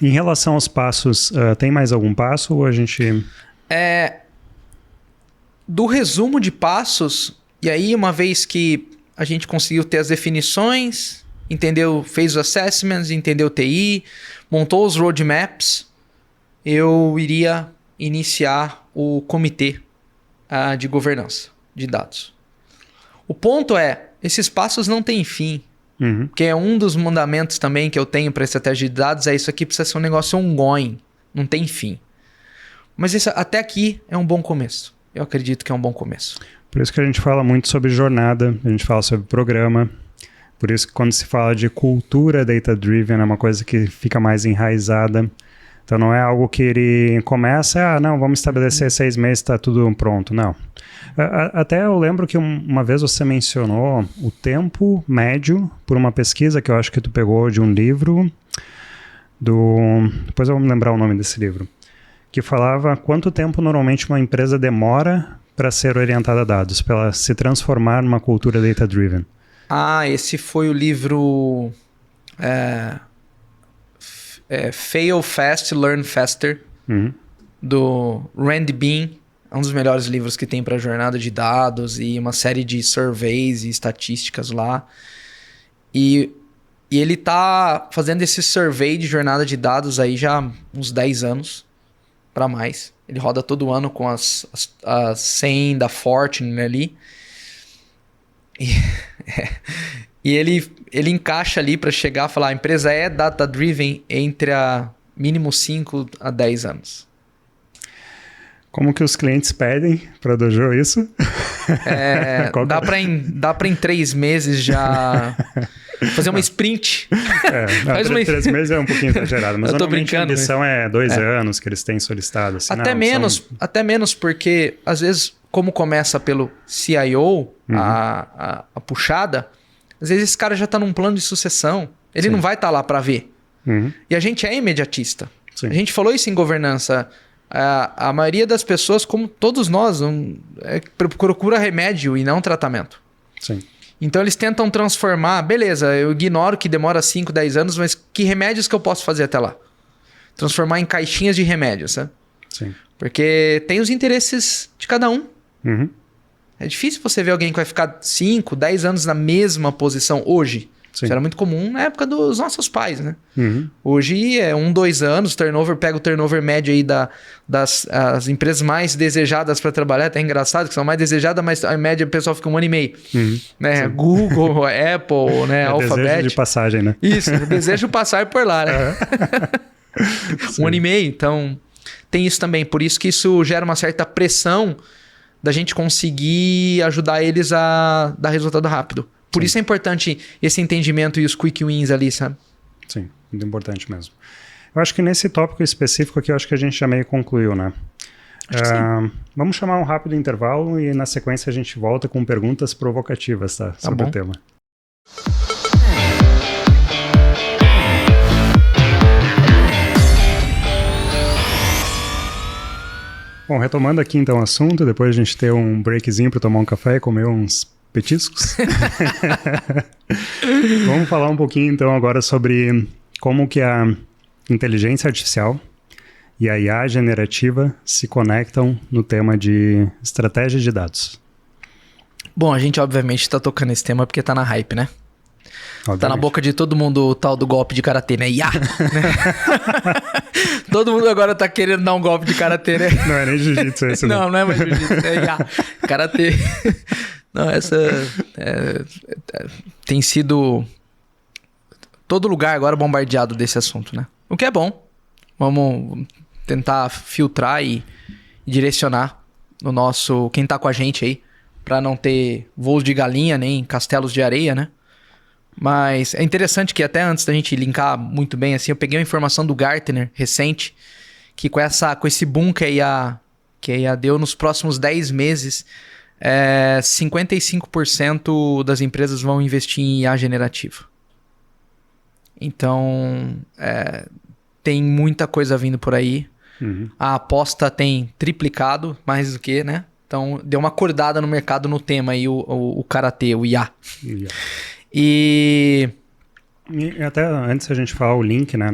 Em relação aos passos, tem mais algum passo ou a gente... Do resumo de passos, e aí uma vez que a gente conseguiu ter as definições, entendeu, fez os assessments, entendeu o TI, montou os roadmaps, eu iria iniciar o comitê de governança de dados. O ponto é, esses passos não têm fim. Que é um dos mandamentos também que eu tenho para a estratégia de dados, isso aqui precisa ser um negócio ongoing, não tem fim. Mas isso, até aqui é um bom começo. Eu acredito que é um bom começo. Por isso que a gente fala muito sobre jornada, a gente fala sobre programa. Por isso que quando se fala de cultura data-driven é uma coisa que fica mais enraizada. Então não é algo que ele começa, vamos estabelecer 6 meses, está tudo pronto. Não. Até eu lembro que uma vez você mencionou o tempo médio por uma pesquisa que eu acho que tu pegou de um livro. Depois eu vou me lembrar o nome desse livro, que falava quanto tempo normalmente uma empresa demora para ser orientada a dados, para ela se transformar numa cultura data-driven. Esse foi o livro Fail Fast, Learn Faster, do Randy Bean. É um dos melhores livros que tem para jornada de dados e uma série de surveys e estatísticas lá. E ele tá fazendo esse survey de jornada de dados aí já há uns 10 anos para mais. Ele roda todo ano com as 100 da Fortune ali. E ele encaixa ali para chegar a falar: a empresa é data-driven entre mínimo 5 a 10 anos. Como que os clientes pedem para Dojo isso? Dá para em 3 meses já fazer uma sprint. 3 meses é um pouquinho exagerado, mas normalmente a ambição é 2 anos que eles têm solicitado. Assim, até menos, porque às vezes, como começa pelo CIO, a puxada, às vezes esse cara já está num plano de sucessão. Ele não vai estar lá para ver. E a gente é imediatista. Sim. A gente falou isso em governança. A maioria das pessoas, como todos nós, procura remédio e não tratamento. Sim. Então eles tentam transformar, beleza, eu ignoro que demora 5, 10 anos, mas que remédios que eu posso fazer até lá? Transformar em caixinhas de remédios, né? Sim. Porque tem os interesses de cada um. É difícil você ver alguém que vai ficar 5, 10 anos na mesma posição hoje. Sim. Isso era muito comum na época dos nossos pais, né? Hoje é 1, 2 anos, pega o turnover médio aí das empresas mais desejadas para trabalhar, até engraçado, que são mais desejadas, mas a média o pessoal fica 1 ano e meio. Né? Google, Apple, né? Alphabet. Desejo de passagem, né? Isso, desejo passar por lá, né? 1 ano e meio, então tem isso também. Por isso que isso gera uma certa pressão da gente conseguir ajudar eles a dar resultado rápido. Por isso é importante esse entendimento e os quick wins ali, sabe? Sim, muito importante mesmo. Eu acho que nesse tópico específico aqui, eu acho que a gente já meio concluiu, né? Vamos chamar um rápido intervalo e na sequência a gente volta com perguntas provocativas, tá? Sobre o tema. Bom, retomando aqui então o assunto, depois a gente ter um breakzinho para tomar um café e comer uns petiscos. Vamos falar um pouquinho então agora sobre como que a inteligência artificial e a IA generativa se conectam no tema de estratégia de dados. Bom, a gente obviamente está tocando esse tema porque tá na hype, né? Obviamente. Tá na boca de todo mundo o tal do golpe de karatê, né? IA! Todo mundo agora tá querendo dar um golpe de karatê, né? Não é nem jiu-jitsu esse, né? Não é mais jiu-jitsu, é IA. Karatê. Não, essa tem sido todo lugar agora bombardeado desse assunto, né? O que é bom. Vamos tentar filtrar e direcionar no nosso quem tá com a gente aí, para não ter voos de galinha nem castelos de areia, né? Mas é interessante que até antes da gente linkar muito bem assim, eu peguei uma informação do Gartner recente que com esse boom que a IA deu nos próximos 10 meses, 55% das empresas vão investir em IA generativa. Então, tem muita coisa vindo por aí. A aposta tem triplicado, mais do que, né? Então, deu uma acordada no mercado no tema aí, o karatê, o IA. E até antes a gente falar o link, né?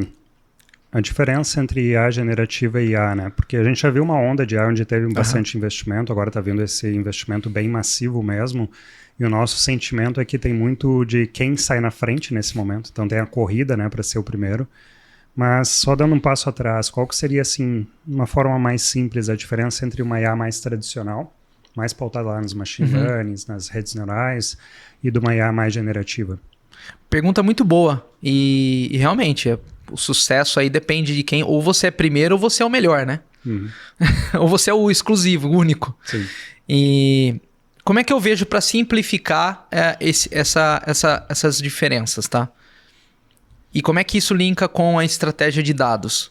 A diferença entre IA generativa e IA, né? Porque a gente já viu uma onda de IA onde teve bastante investimento, agora está vindo esse investimento bem massivo mesmo, e o nosso sentimento é que tem muito de quem sai na frente nesse momento, então tem a corrida, né, para ser o primeiro, mas só dando um passo atrás, qual que seria, assim, uma forma mais simples, a diferença entre uma IA mais tradicional, mais pautada lá nos machine learning, nas redes neurais, e de uma IA mais generativa? Pergunta muito boa, e realmente, o sucesso aí depende de quem, ou você é primeiro ou você é o melhor, né? Ou você é o exclusivo, o único. Sim. E como é que eu vejo para simplificar essas diferenças, tá? E como é que isso linka com a estratégia de dados?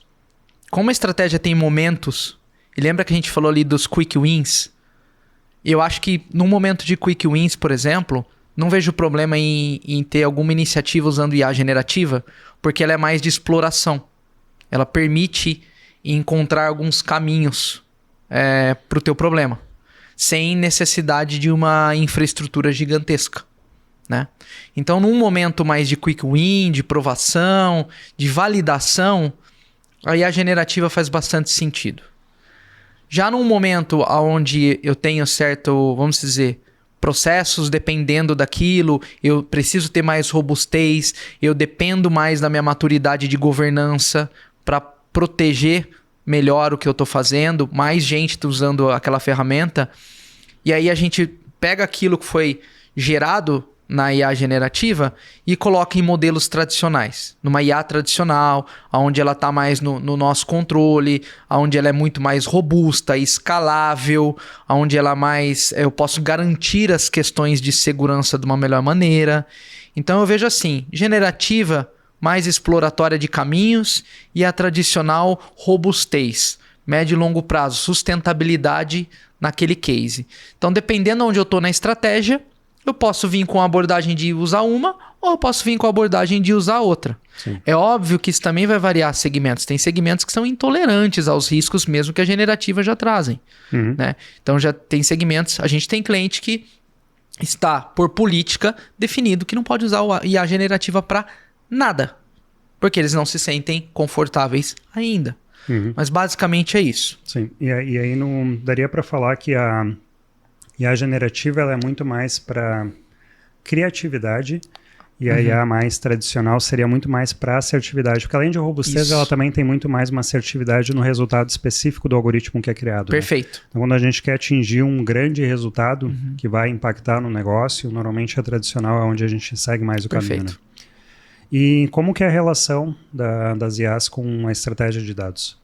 Como a estratégia tem momentos, e lembra que a gente falou ali dos quick wins? Eu acho que num momento de quick wins, por exemplo, não vejo problema em ter alguma iniciativa usando IA generativa, porque ela é mais de exploração. ela permite encontrar alguns caminhos para o teu problema, sem necessidade de uma infraestrutura gigantesca, né? Então, num momento mais de quick win, de provação, de validação, a IA generativa faz bastante sentido. Já num momento onde eu tenho certo, vamos dizer, processos dependendo daquilo, eu preciso ter mais robustez, eu dependo mais da minha maturidade de governança para proteger melhor o que eu estou fazendo, mais gente está usando aquela ferramenta, e aí a gente pega aquilo que foi gerado na IA generativa e coloca em modelos tradicionais. Numa IA tradicional, onde ela está mais no nosso controle, onde ela é muito mais robusta, escalável, onde ela eu posso garantir as questões de segurança de uma melhor maneira. Então eu vejo assim, generativa, mais exploratória de caminhos, e a tradicional robustez, médio e longo prazo, sustentabilidade naquele case. Então, dependendo de onde eu estou na estratégia, eu posso vir com a abordagem de usar uma, ou eu posso vir com a abordagem de usar outra. Sim. É óbvio que isso também vai variar segmentos. Tem segmentos que são intolerantes aos riscos, mesmo que a generativa já trazem. Né? Então, já tem segmentos... A gente tem cliente que está, por política, definido que não pode usar a IA generativa para nada, porque eles não se sentem confortáveis ainda. Mas basicamente é isso. Sim, e aí não daria para falar que a generativa ela é muito mais para criatividade, e a IA mais tradicional seria muito mais para assertividade, porque além de robustez, ela também tem muito mais uma assertividade no resultado específico do algoritmo que é criado. Perfeito. Né? Então, quando a gente quer atingir um grande resultado que vai impactar no negócio, normalmente a tradicional é onde a gente segue mais o caminho. Né? E como que é a relação das IAs com a estratégia de dados?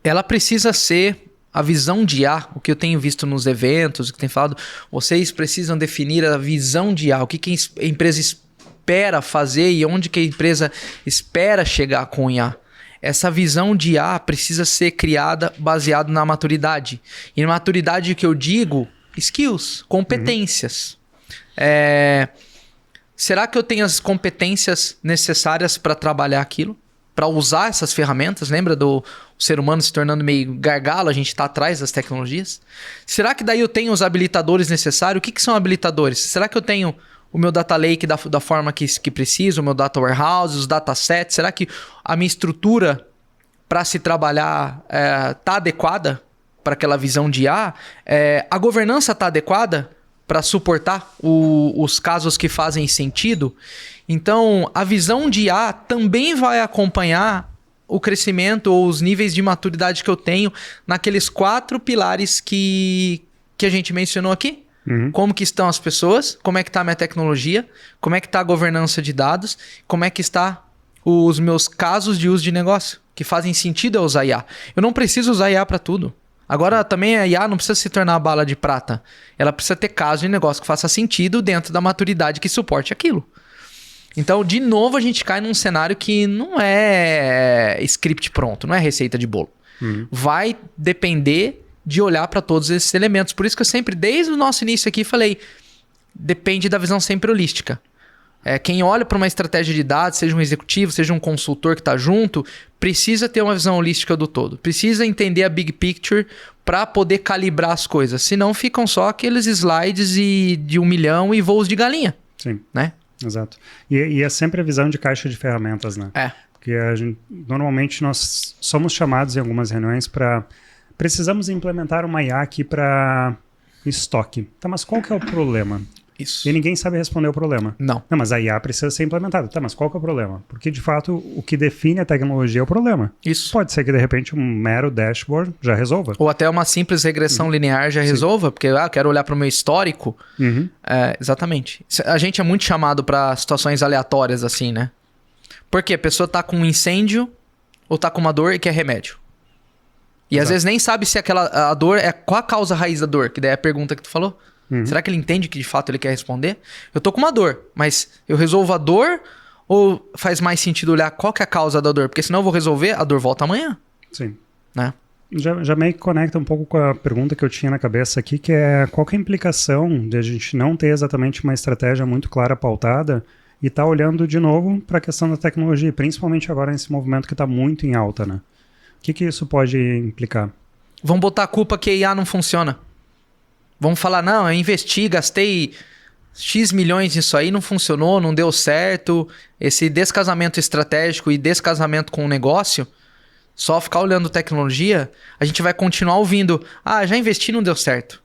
Ela precisa ser a visão de IA, o que eu tenho visto nos eventos, o que tem falado, vocês precisam definir a visão de IA, o que a empresa espera fazer e onde que a empresa espera chegar com IA. Essa visão de IA precisa ser criada baseado na maturidade. E na maturidade que eu digo, skills, competências. Será que eu tenho as competências necessárias para trabalhar aquilo? Para usar essas ferramentas? Lembra do ser humano se tornando meio gargalo? A gente está atrás das tecnologias. Será que daí eu tenho os habilitadores necessários? O que são habilitadores? Será que eu tenho o meu data lake da forma que preciso, o meu data warehouse, os datasets? Será que a minha estrutura para se trabalhar está adequada para aquela visão de IA? A governança está adequada para suportar os casos que fazem sentido? Então, a visão de IA também vai acompanhar o crescimento ou os níveis de maturidade que eu tenho naqueles 4 pilares que a gente mencionou aqui. Como que estão as pessoas, como é que está a minha tecnologia, como é que está a governança de dados, como é que está os meus casos de uso de negócio, que fazem sentido eu usar IA. Eu não preciso usar IA para tudo. Agora, também a IA não precisa se tornar a bala de prata. Ela precisa ter caso de negócio que faça sentido dentro da maturidade que suporte aquilo. Então, de novo, a gente cai num cenário que não é script pronto, não é receita de bolo. Vai depender de olhar para todos esses elementos. Por isso que eu sempre, desde o nosso início aqui, falei, depende da visão sempre holística. Quem olha para uma estratégia de dados, seja um executivo, seja um consultor que está junto, precisa ter uma visão holística do todo. Precisa entender a big picture para poder calibrar as coisas. Senão ficam só aqueles slides de 1 milhão e voos de galinha. Sim. Né? Exato. E é sempre a visão de caixa de ferramentas, né? Porque normalmente nós somos chamados em algumas reuniões para... Precisamos implementar uma IA aqui para estoque. Tá, mas qual que é o problema? Isso. E ninguém sabe responder o problema. Não, mas a IA precisa ser implementada. Tá, mas qual que é o problema? Porque, de fato, o que define a tecnologia é o problema. Isso. Pode ser que, de repente, um mero dashboard já resolva. Ou até uma simples regressão linear já resolva, porque eu quero olhar para o meu histórico. Exatamente. A gente é muito chamado para situações aleatórias assim, né? Porque a pessoa tá com um incêndio ou tá com uma dor e quer remédio. E às vezes nem sabe se a dor qual a causa raiz da dor, que daí é a pergunta que tu falou. Será que ele entende que de fato ele quer responder? Eu tô com uma dor, mas eu resolvo a dor ou faz mais sentido olhar qual que é a causa da dor? Porque senão eu vou resolver, a dor volta amanhã. Sim. Né? Já meio que conecta um pouco com a pergunta que eu tinha na cabeça aqui, que é qual que é a implicação de a gente não ter exatamente uma estratégia muito clara pautada e está olhando de novo para a questão da tecnologia, principalmente agora nesse movimento que está muito em alta, né? O que isso pode implicar? Vão botar a culpa que a IA não funciona. Vão falar, não, eu investi, gastei X milhões nisso aí, não funcionou, não deu certo. Esse descasamento estratégico e descasamento com o negócio, só ficar olhando tecnologia, a gente vai continuar ouvindo, já investi, não deu certo.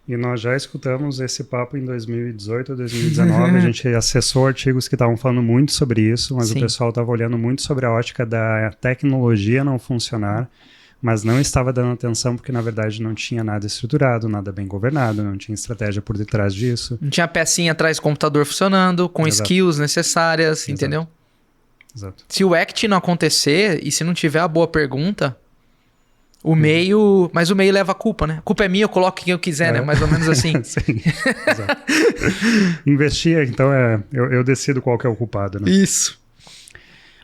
E nós já escutamos esse papo em 2018, 2019, a gente acessou artigos que estavam falando muito sobre isso, mas Sim. O pessoal estava olhando muito sobre a ótica da tecnologia não funcionar, mas não estava dando atenção porque, na verdade, não tinha nada estruturado, nada bem governado, não tinha estratégia por detrás disso. Não tinha pecinha atrás do computador funcionando, com Exato. Skills necessárias, Exato. Entendeu? Exato. Se o ACT não acontecer e se não tiver a boa pergunta, o meio... Mas o meio leva a culpa, né? A culpa é minha, eu coloco quem eu quiser, né? Mais ou menos assim. Sim, exato. Investir, então, eu decido qual que é o culpado, né? Isso.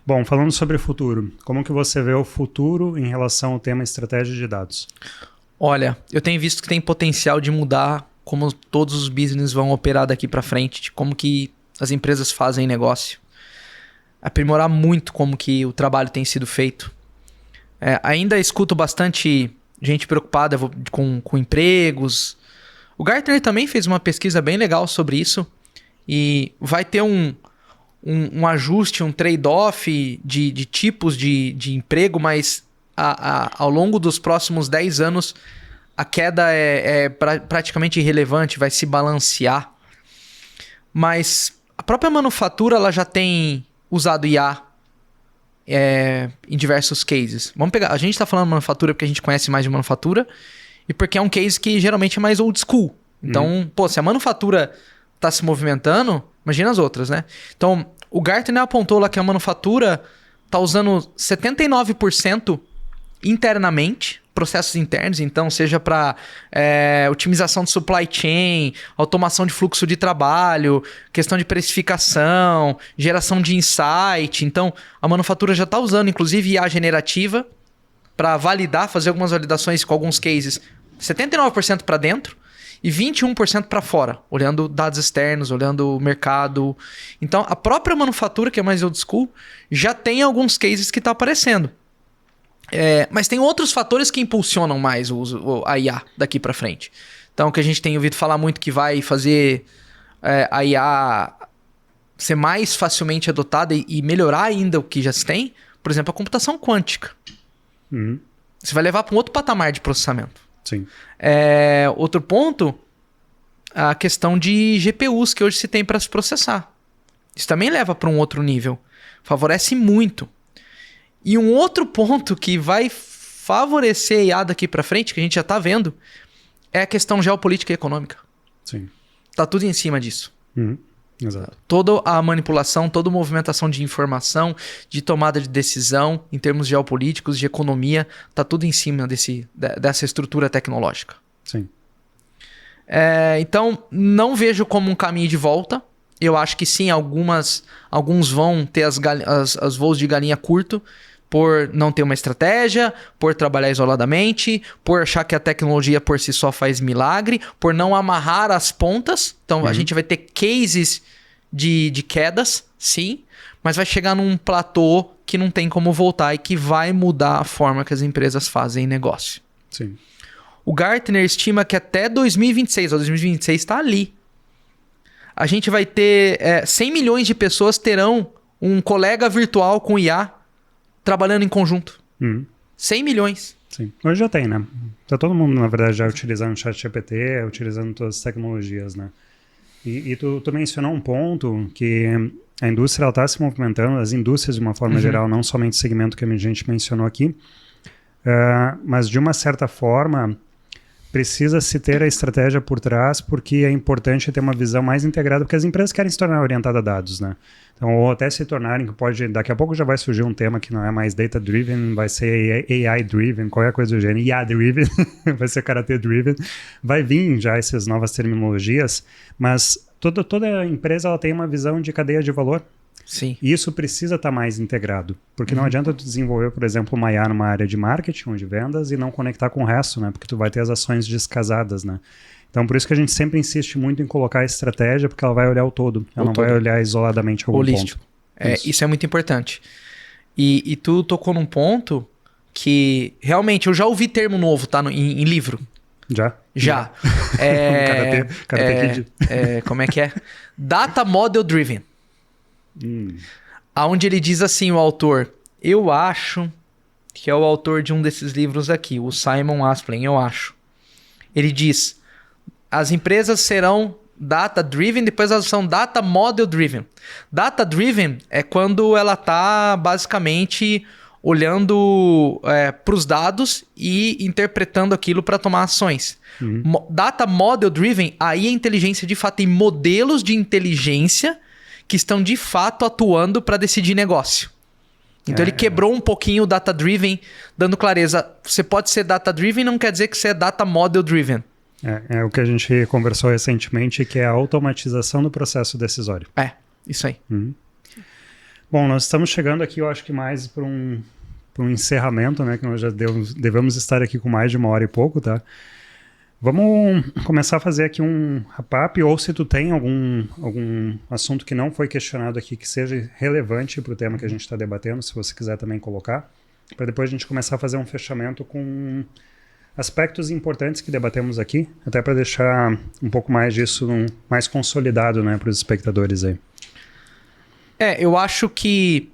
Bom, falando sobre o futuro, como que você vê o futuro em relação ao tema estratégia de dados? Olha, eu tenho visto que tem potencial de mudar como todos os business vão operar daqui para frente, de como que as empresas fazem negócio. Aprimorar muito como que o trabalho tem sido feito. Ainda escuto bastante gente preocupada com empregos. O Gartner também fez uma pesquisa bem legal sobre isso e vai ter um ajuste, um trade-off de tipos de emprego, mas ao longo dos próximos 10 anos a queda é praticamente irrelevante, vai se balancear. Mas a própria manufatura ela já tem usado IA em diversos cases. Vamos pegar, a gente está falando de manufatura porque a gente conhece mais de manufatura e porque é um case que geralmente é mais old school. Então, se a manufatura está se movimentando, imagina as outras, né? Então, o Gartner apontou lá que a manufatura está usando 79% internamente, processos internos, então seja para otimização de supply chain, automação de fluxo de trabalho, questão de precificação, geração de insight. Então, a manufatura já está usando, inclusive, IA generativa para validar, fazer algumas validações com alguns cases, 79% para dentro e 21% para fora, olhando dados externos, olhando o mercado. Então, a própria manufatura, que é mais old school, já tem alguns cases que está aparecendo. Mas tem outros fatores que impulsionam mais a IA daqui para frente. Então, o que a gente tem ouvido falar muito que vai fazer a IA ser mais facilmente adotada e melhorar ainda o que já se tem, por exemplo, a computação quântica. Você vai levar para um outro patamar de processamento. Sim. Outro ponto, a questão de GPUs que hoje se tem para se processar. Isso também leva para um outro nível. Favorece muito. E um outro ponto que vai favorecer a IA daqui para frente, que a gente já está vendo, é a questão geopolítica e econômica. Sim. Tá tudo em cima disso. Exato. Toda a manipulação, toda a movimentação de informação, de tomada de decisão, em termos geopolíticos, de economia, tá tudo em cima dessa estrutura tecnológica. Sim. Então, não vejo como um caminho de volta. Eu acho que sim, alguns vão ter as voos de galinha curto, por não ter uma estratégia, por trabalhar isoladamente, por achar que a tecnologia por si só faz milagre, por não amarrar as pontas. Então, a gente vai ter cases de quedas, sim, mas vai chegar num platô que não tem como voltar e que vai mudar a forma que as empresas fazem negócio. Sim. O Gartner estima que até 2026, ou 2026 está ali, a gente vai ter 100 milhões de pessoas terão um colega virtual com IA trabalhando em conjunto. 100 milhões. Sim. Hoje já tem, né? Tá todo mundo, na verdade, já utilizando o ChatGPT, utilizando todas as tecnologias, né? E tu mencionou um ponto que a indústria está se movimentando, as indústrias de uma forma geral, não somente o segmento que a gente mencionou aqui, mas de uma certa forma precisa-se ter a estratégia por trás, porque é importante ter uma visão mais integrada, porque as empresas querem se tornar orientadas a dados, né? Então, ou até se tornarem, daqui a pouco já vai surgir um tema que não é mais data-driven, vai ser AI-driven, qualquer coisa do gênero, IA-driven, vai ser karate-driven, vai vir já essas novas terminologias, mas toda empresa ela tem uma visão de cadeia de valor. Sim. E isso precisa estar mais integrado, porque não adianta tu desenvolver, por exemplo, uma IA numa área de marketing ou de vendas e não conectar com o resto, né? Porque tu vai ter as ações descasadas, né? Então, por isso que a gente sempre insiste muito em colocar a estratégia, porque ela vai olhar o todo. Ela não vai olhar isoladamente algum holístico. Ponto. Isso é muito importante. E tu tocou num ponto que, realmente, eu já ouvi termo novo, tá? Em livro. Já? Já. Como é que é? Data Model Driven. Onde ele diz assim, o autor, eu acho que é o autor de um desses livros aqui, o Simon Asplin, eu acho. Ele diz, as empresas serão data driven, depois elas são data model driven. Data driven é quando ela está basicamente olhando para os dados e interpretando aquilo para tomar ações. Data model driven, aí a inteligência de fato tem modelos de inteligência que estão de fato atuando para decidir negócio. Então ele quebrou um pouquinho o data driven, dando clareza. Você pode ser data driven, não quer dizer que você é data model driven. É o que a gente conversou recentemente, que é a automatização do processo decisório. Isso aí. Bom, nós estamos chegando aqui, eu acho que mais para um encerramento, né? Que nós já devemos estar aqui com mais de 1 hora e pouco, tá? Vamos começar a fazer aqui um wrap-up, ou se tu tem algum assunto que não foi questionado aqui, que seja relevante para o tema que a gente está debatendo, se você quiser também colocar, para depois a gente começar a fazer um fechamento com aspectos importantes que debatemos aqui, até para deixar um pouco mais disso mais consolidado, né, para os espectadores aí. Eu acho que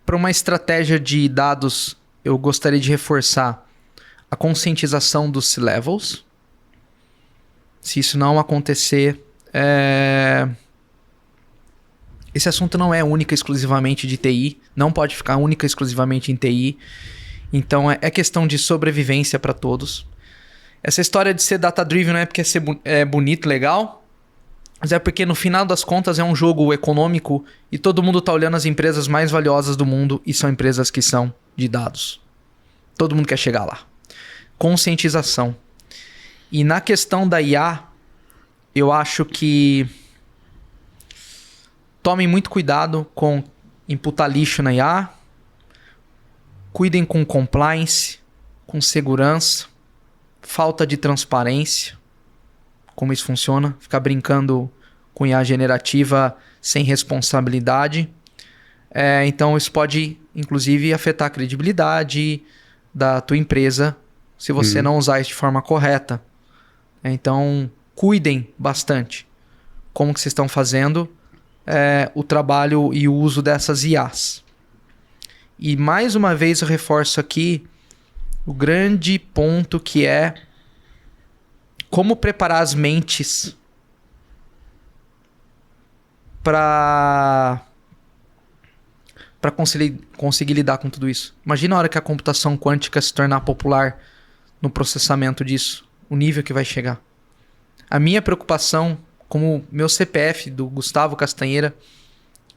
para uma estratégia de dados, eu gostaria de reforçar a conscientização dos C-levels. Se isso não acontecer, esse assunto não é única exclusivamente de TI, não pode ficar única exclusivamente em TI. Então é questão de sobrevivência para todos. Essa história de ser data-driven não é porque é bonito, legal, mas é porque no final das contas é um jogo econômico e todo mundo está olhando as empresas mais valiosas do mundo e são empresas que são de dados. Todo mundo quer chegar lá. Conscientização. E na questão da IA, eu acho que tomem muito cuidado com imputar lixo na IA, cuidem com compliance, com segurança, falta de transparência, como isso funciona, ficar brincando com IA generativa sem responsabilidade. Então isso pode, inclusive, afetar a credibilidade da tua empresa se você não usar isso de forma correta. Então, cuidem bastante como que vocês estão fazendo o trabalho e o uso dessas IAs. E mais uma vez eu reforço aqui o grande ponto que é como preparar as mentes para conseguir lidar com tudo isso. Imagina a hora que a computação quântica se tornar popular no processamento disso, o nível que vai chegar. A minha preocupação, como meu CPF do Gustavo Castanheira,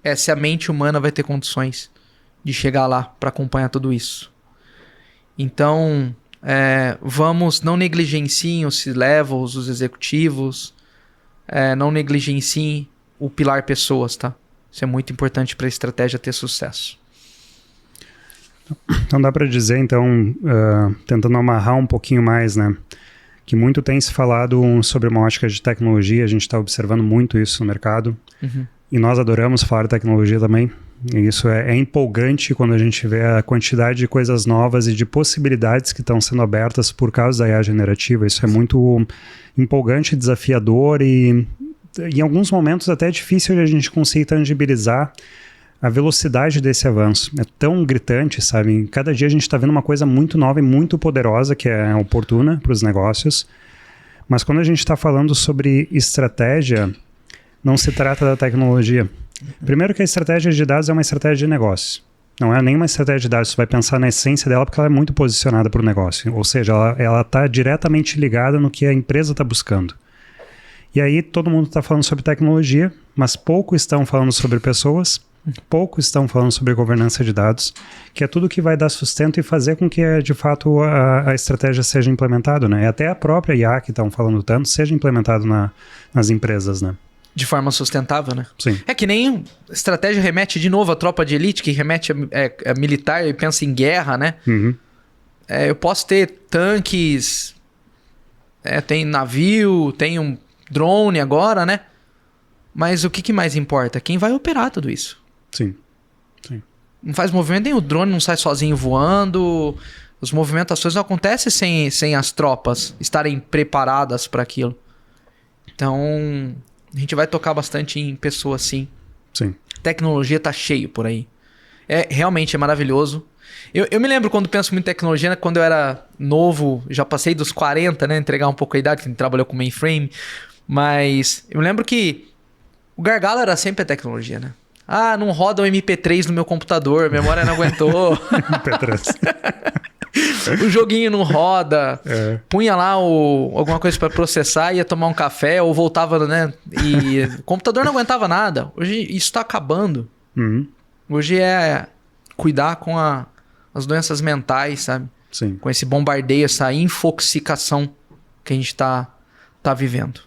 é se a mente humana vai ter condições de chegar lá para acompanhar tudo isso. Então, não negligenciem os C-levels, os executivos, não negligenciem o pilar pessoas, tá? Isso é muito importante para a estratégia ter sucesso. Então dá para dizer, então, tentando amarrar um pouquinho mais, né? Que muito tem se falado sobre uma ótica de tecnologia, a gente está observando muito isso no mercado. E nós adoramos falar de tecnologia também. E isso é empolgante quando a gente vê a quantidade de coisas novas e de possibilidades que estão sendo abertas por causa da IA generativa. Isso é muito empolgante, desafiador e em alguns momentos até é difícil de a gente conseguir tangibilizar a velocidade desse avanço. É tão gritante, sabe? Cada dia a gente está vendo uma coisa muito nova e muito poderosa que é oportuna para os negócios. Mas quando a gente está falando sobre estratégia, não se trata da tecnologia. Primeiro que a estratégia de dados é uma estratégia de negócio. Não é nem uma estratégia de dados, você vai pensar na essência dela porque ela é muito posicionada para o negócio. Ou seja, ela está diretamente ligada no que a empresa está buscando. E aí todo mundo está falando sobre tecnologia, mas pouco estão falando sobre pessoas, pouco estão falando sobre governança de dados, que é tudo que vai dar sustento e fazer com que de fato a estratégia seja implementada, né? E até a própria IA que estão falando tanto seja implementada nas empresas, né? De forma sustentável, né? Sim. É que nem estratégia remete de novo à tropa de elite, que remete a militar e pensa em guerra, né? Eu posso ter tanques tem navio, tem um drone agora, né? Mas o que mais importa? Quem vai operar tudo isso? Sim. Não faz movimento, nem o drone não sai sozinho voando. As movimentações não acontecem sem as tropas estarem preparadas para aquilo. Então, a gente vai tocar bastante em pessoas, sim. Sim. Tecnologia tá cheio por aí. Realmente é maravilhoso. Eu me lembro quando penso muito em tecnologia, né? Quando eu era novo, já passei dos 40, né? Entregar um pouco a idade, que a gente trabalhou com mainframe. Mas eu me lembro que o gargalo era sempre a tecnologia, né? Não roda um MP3 no meu computador, a memória não aguentou. MP3. O joguinho não roda. Punha lá alguma coisa para processar, ia tomar um café ou voltava, né? E o computador não aguentava nada. Hoje isso tá acabando. Hoje é cuidar com as doenças mentais, sabe? Sim. Com esse bombardeio, essa infoxicação que a gente tá vivendo.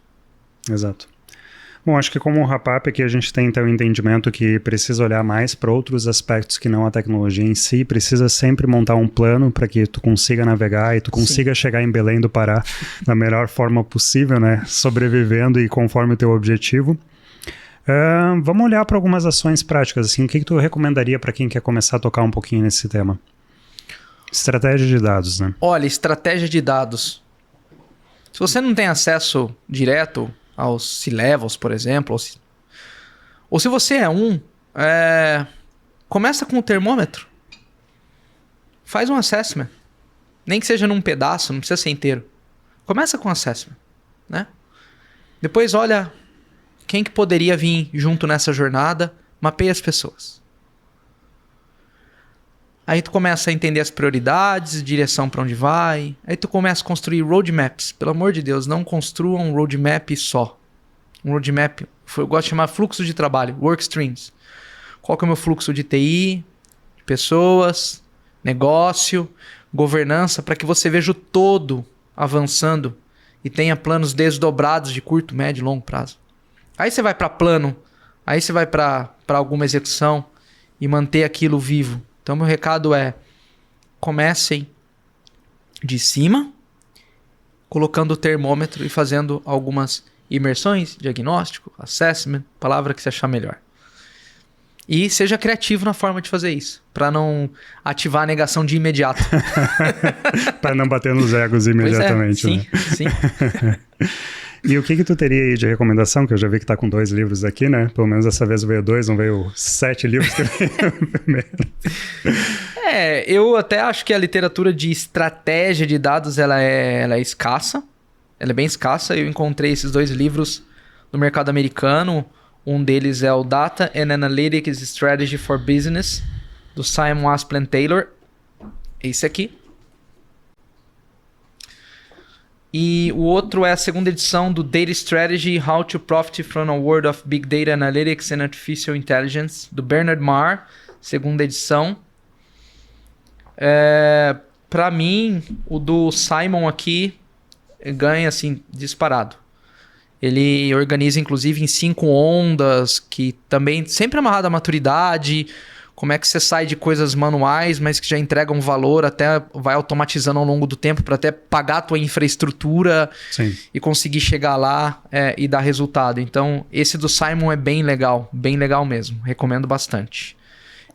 Exato. Bom, acho que como Rapap aqui a gente tem então o entendimento que precisa olhar mais para outros aspectos que não a tecnologia em si, precisa sempre montar um plano para que tu consiga navegar e tu consiga chegar em Belém do Pará da melhor forma possível, né? Sobrevivendo e conforme o teu objetivo. Vamos olhar para algumas ações práticas, assim, o que tu recomendaria para quem quer começar a tocar um pouquinho nesse tema? Estratégia de dados, né? Olha, estratégia de dados. Se você não tem acesso direto aos C-Levels, por exemplo, ou se você começa com o termômetro. Faz um assessment. Nem que seja num pedaço, não precisa ser inteiro. Começa com o assessment, né? Depois olha quem que poderia vir junto nessa jornada, mapeia as pessoas. Aí tu começa a entender as prioridades, direção para onde vai. Aí tu começa a construir roadmaps. Pelo amor de Deus, não construa um roadmap só. Um roadmap, eu gosto de chamar fluxo de trabalho, work streams. Qual que é o meu fluxo de TI, de pessoas, negócio, governança, para que você veja o todo avançando e tenha planos desdobrados de curto, médio e longo prazo. Aí você vai para plano, aí você vai para alguma execução e manter aquilo vivo. Então, meu recado comecem de cima, colocando o termômetro e fazendo algumas imersões, diagnóstico, assessment, palavra que você achar melhor. E seja criativo na forma de fazer isso, para não ativar a negação de imediato. Para não bater nos egos imediatamente. Sim, né? Sim. E o que tu teria aí de recomendação? Que eu já vi que tá com 2 livros aqui, né? Pelo menos dessa vez veio 2, não veio 7 livros que veio primeiro. Eu até acho que a literatura de estratégia de dados ela é escassa. Ela é bem escassa. Eu encontrei esses 2 livros no mercado americano. Um deles é o Data and Analytics Strategy for Business, do Simon Asplen-Taylor. Esse aqui. E o outro é a segunda edição do Data Strategy, How to Profit from a World of Big Data Analytics and Artificial Intelligence, do Bernard Marr, segunda edição. Para mim, o do Simon aqui ganha assim, disparado. Ele organiza, inclusive, em 5 ondas, que também sempre amarrado à maturidade. Como é que você sai de coisas manuais, mas que já entregam valor, até vai automatizando ao longo do tempo para até pagar a tua infraestrutura. Sim. E conseguir chegar lá e dar resultado. Então, esse do Simon é bem legal mesmo. Recomendo bastante.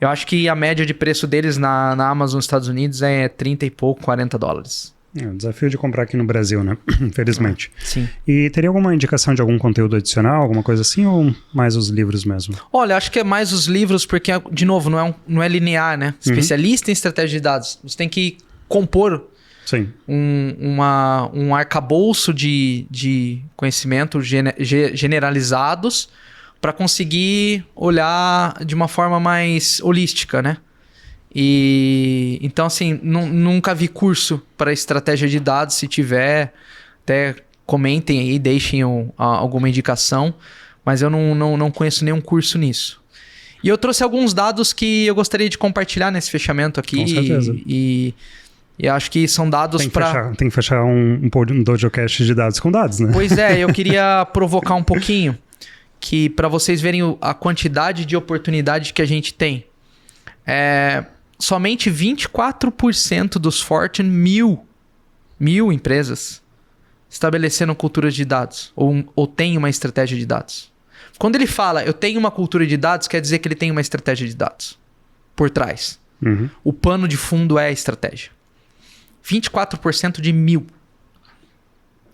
Eu acho que a média de preço deles na Amazon nos Estados Unidos é 30 e pouco, $40. É um desafio de comprar aqui no Brasil, né? Infelizmente. Sim. E teria alguma indicação de algum conteúdo adicional, alguma coisa assim, ou mais os livros mesmo? Olha, acho que é mais os livros, porque, de novo, não é linear, né? Especialista em estratégia de dados. Você tem que compor um arcabouço de conhecimento generalizados para conseguir olhar de uma forma mais holística, né? E então, assim, nunca vi curso para estratégia de dados. Se tiver, até comentem aí, deixem alguma indicação. Mas eu não conheço nenhum curso nisso. E eu trouxe alguns dados que eu gostaria de compartilhar nesse fechamento aqui. Com certeza. E acho que são dados para... Tem que fechar um DojoCast de dados com dados, né? Pois é, eu queria provocar um pouquinho, que para vocês verem a quantidade de oportunidade que a gente tem. Somente 24% dos Fortune 1000 empresas estabelecendo cultura de dados ou tem uma estratégia de dados? Quando ele fala eu tenho uma cultura de dados, quer dizer que ele tem uma estratégia de dados por trás. O pano de fundo é a estratégia. 24% de 1.000.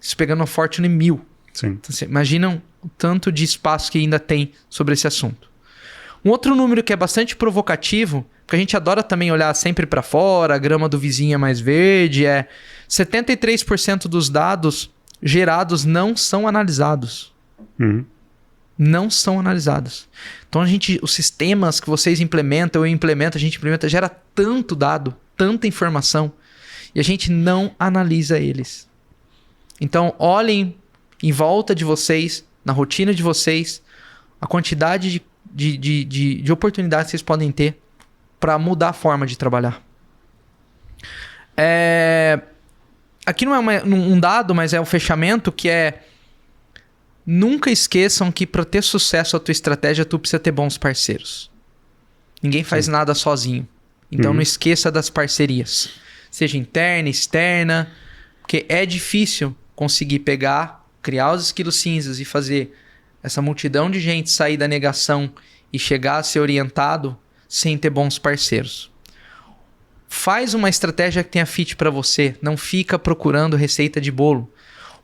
Isso pegando uma Fortune 1.000. Sim. Então, você imagina o tanto de espaço que ainda tem sobre esse assunto. Um outro número que é bastante provocativo, porque a gente adora também olhar sempre para fora, a grama do vizinho é mais verde, 73% dos dados gerados não são analisados. Não são analisados. Então os sistemas que vocês implementam, a gente implementa, gera tanto dado, tanta informação, e a gente não analisa eles. Então olhem em volta de vocês, na rotina de vocês, a quantidade de oportunidades que vocês podem ter para mudar a forma de trabalhar. Aqui não é um dado, mas é um fechamento que nunca esqueçam que para ter sucesso a tua estratégia, tu precisa ter bons parceiros. Ninguém faz nada sozinho. Então não esqueça das parcerias. Seja interna, externa, porque é difícil conseguir criar os esquilos cinzas e fazer essa multidão de gente sair da negação e chegar a ser orientado sem ter bons parceiros. Faz uma estratégia que tenha fit para você. Não fica procurando receita de bolo.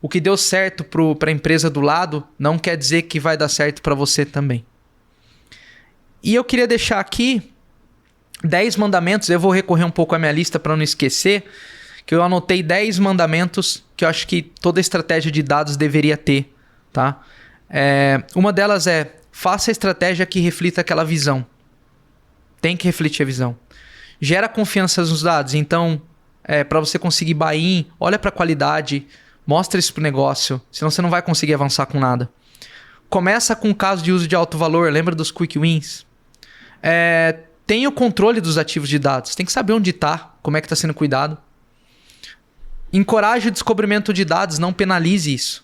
O que deu certo para a empresa do lado não quer dizer que vai dar certo para você também. E eu queria deixar aqui 10 mandamentos. Eu vou recorrer um pouco à minha lista para não esquecer, que eu anotei 10 mandamentos que eu acho que toda estratégia de dados deveria ter. Tá? Uma delas faça a estratégia que reflita aquela visão. Tem que refletir a visão. Gera confiança nos dados. Então, para você conseguir buy-in, olha para a qualidade, mostra isso para o negócio, senão você não vai conseguir avançar com nada. Começa com o caso de uso de alto valor, lembra dos quick wins? Tenha o controle dos ativos de dados, tem que saber onde está, como é que está sendo cuidado. Encoraje o descobrimento de dados, não penalize isso.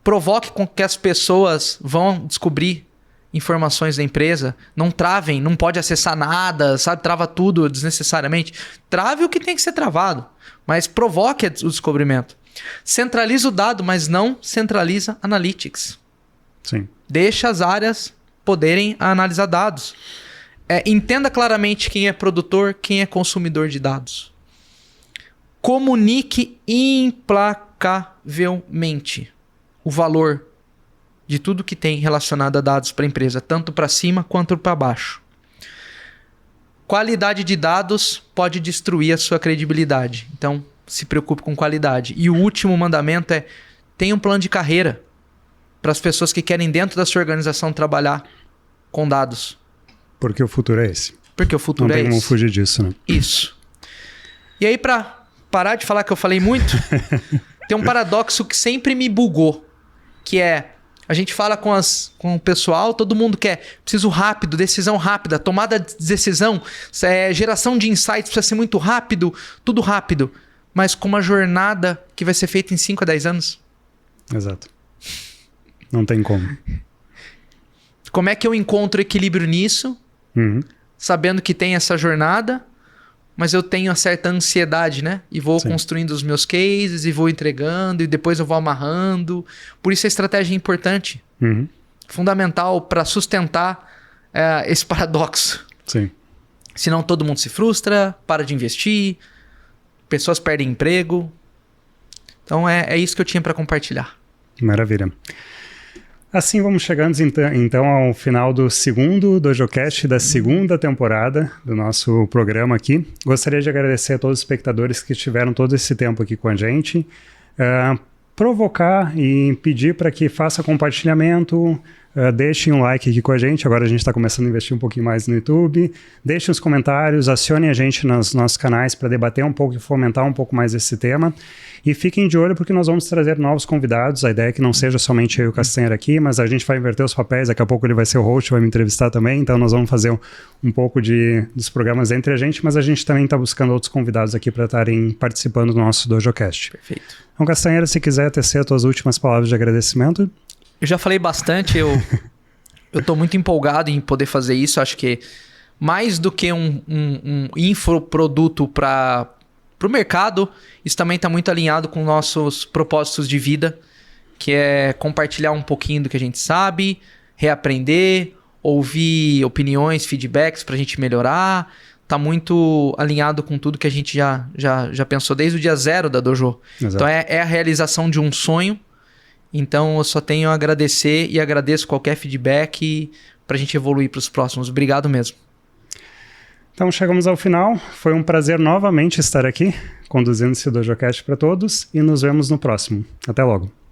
Provoque com que as pessoas vão descobrir informações da empresa, não travem, não pode acessar nada, sabe? Trava tudo desnecessariamente. Trave o que tem que ser travado, mas provoque o descobrimento. Centraliza o dado, mas não centraliza analytics. Sim. Deixa as áreas poderem analisar dados. Entenda claramente quem é produtor, quem é consumidor de dados. Comunique implacavelmente o valor de tudo que tem relacionado a dados para a empresa, tanto para cima quanto para baixo. Qualidade de dados pode destruir a sua credibilidade. Então, se preocupe com qualidade. E o último mandamento tenha um plano de carreira para as pessoas que querem dentro da sua organização trabalhar com dados. Porque o futuro é esse. Porque o futuro é esse. Não tem como fugir disso, né? Isso. E aí, para parar de falar que eu falei muito, tem um paradoxo que sempre me bugou, que a gente fala com o pessoal, todo mundo quer preciso rápido, decisão rápida, tomada de decisão, geração de insights precisa ser muito rápido, tudo rápido, mas com uma jornada que vai ser feita em 5 a 10 anos. Exato. Não tem como. Como é que eu encontro equilíbrio nisso, sabendo que tem essa jornada, mas eu tenho uma certa ansiedade, né? E vou construindo os meus cases, e vou entregando, e depois eu vou amarrando. Por isso a estratégia é importante. Fundamental para sustentar esse paradoxo. Sim. Senão todo mundo se frustra, para de investir, pessoas perdem emprego. Então é isso que eu tinha para compartilhar. Maravilha. Assim vamos chegando então ao final do segundo DojoCast da segunda temporada do nosso programa aqui. Gostaria de agradecer a todos os espectadores que estiveram todo esse tempo aqui com a gente. Provocar e pedir para que faça compartilhamento, deixem um like aqui com a gente. Agora a gente está começando a investir um pouquinho mais no YouTube. Deixem os comentários, acionem a gente nos nossos canais para debater um pouco e fomentar um pouco mais esse tema. E fiquem de olho porque nós vamos trazer novos convidados. A ideia é que não seja somente eu e o Castanheira aqui, mas a gente vai inverter os papéis. Daqui a pouco ele vai ser o host, vai me entrevistar também. Então nós vamos fazer um pouco dos programas entre a gente, mas a gente também está buscando outros convidados aqui para estarem participando do nosso DojoCast. Perfeito. Então, Castanheira, se quiser tecer as tuas últimas palavras de agradecimento. Eu já falei bastante, eu estou muito empolgado em poder fazer isso. Acho que mais do que um infoproduto para o mercado. Isso também está muito alinhado com nossos propósitos de vida, que é compartilhar um pouquinho do que a gente sabe, reaprender, ouvir opiniões, feedbacks para a gente melhorar. Está muito alinhado com tudo que a gente já pensou desde o dia 0 da Dojo. Exato. Então é a realização de um sonho. Então eu só tenho a agradecer e agradeço qualquer feedback para a gente evoluir para os próximos. Obrigado mesmo. Então chegamos ao final. Foi um prazer novamente estar aqui, conduzindo esse DojoCast para todos, e nos vemos no próximo. Até logo.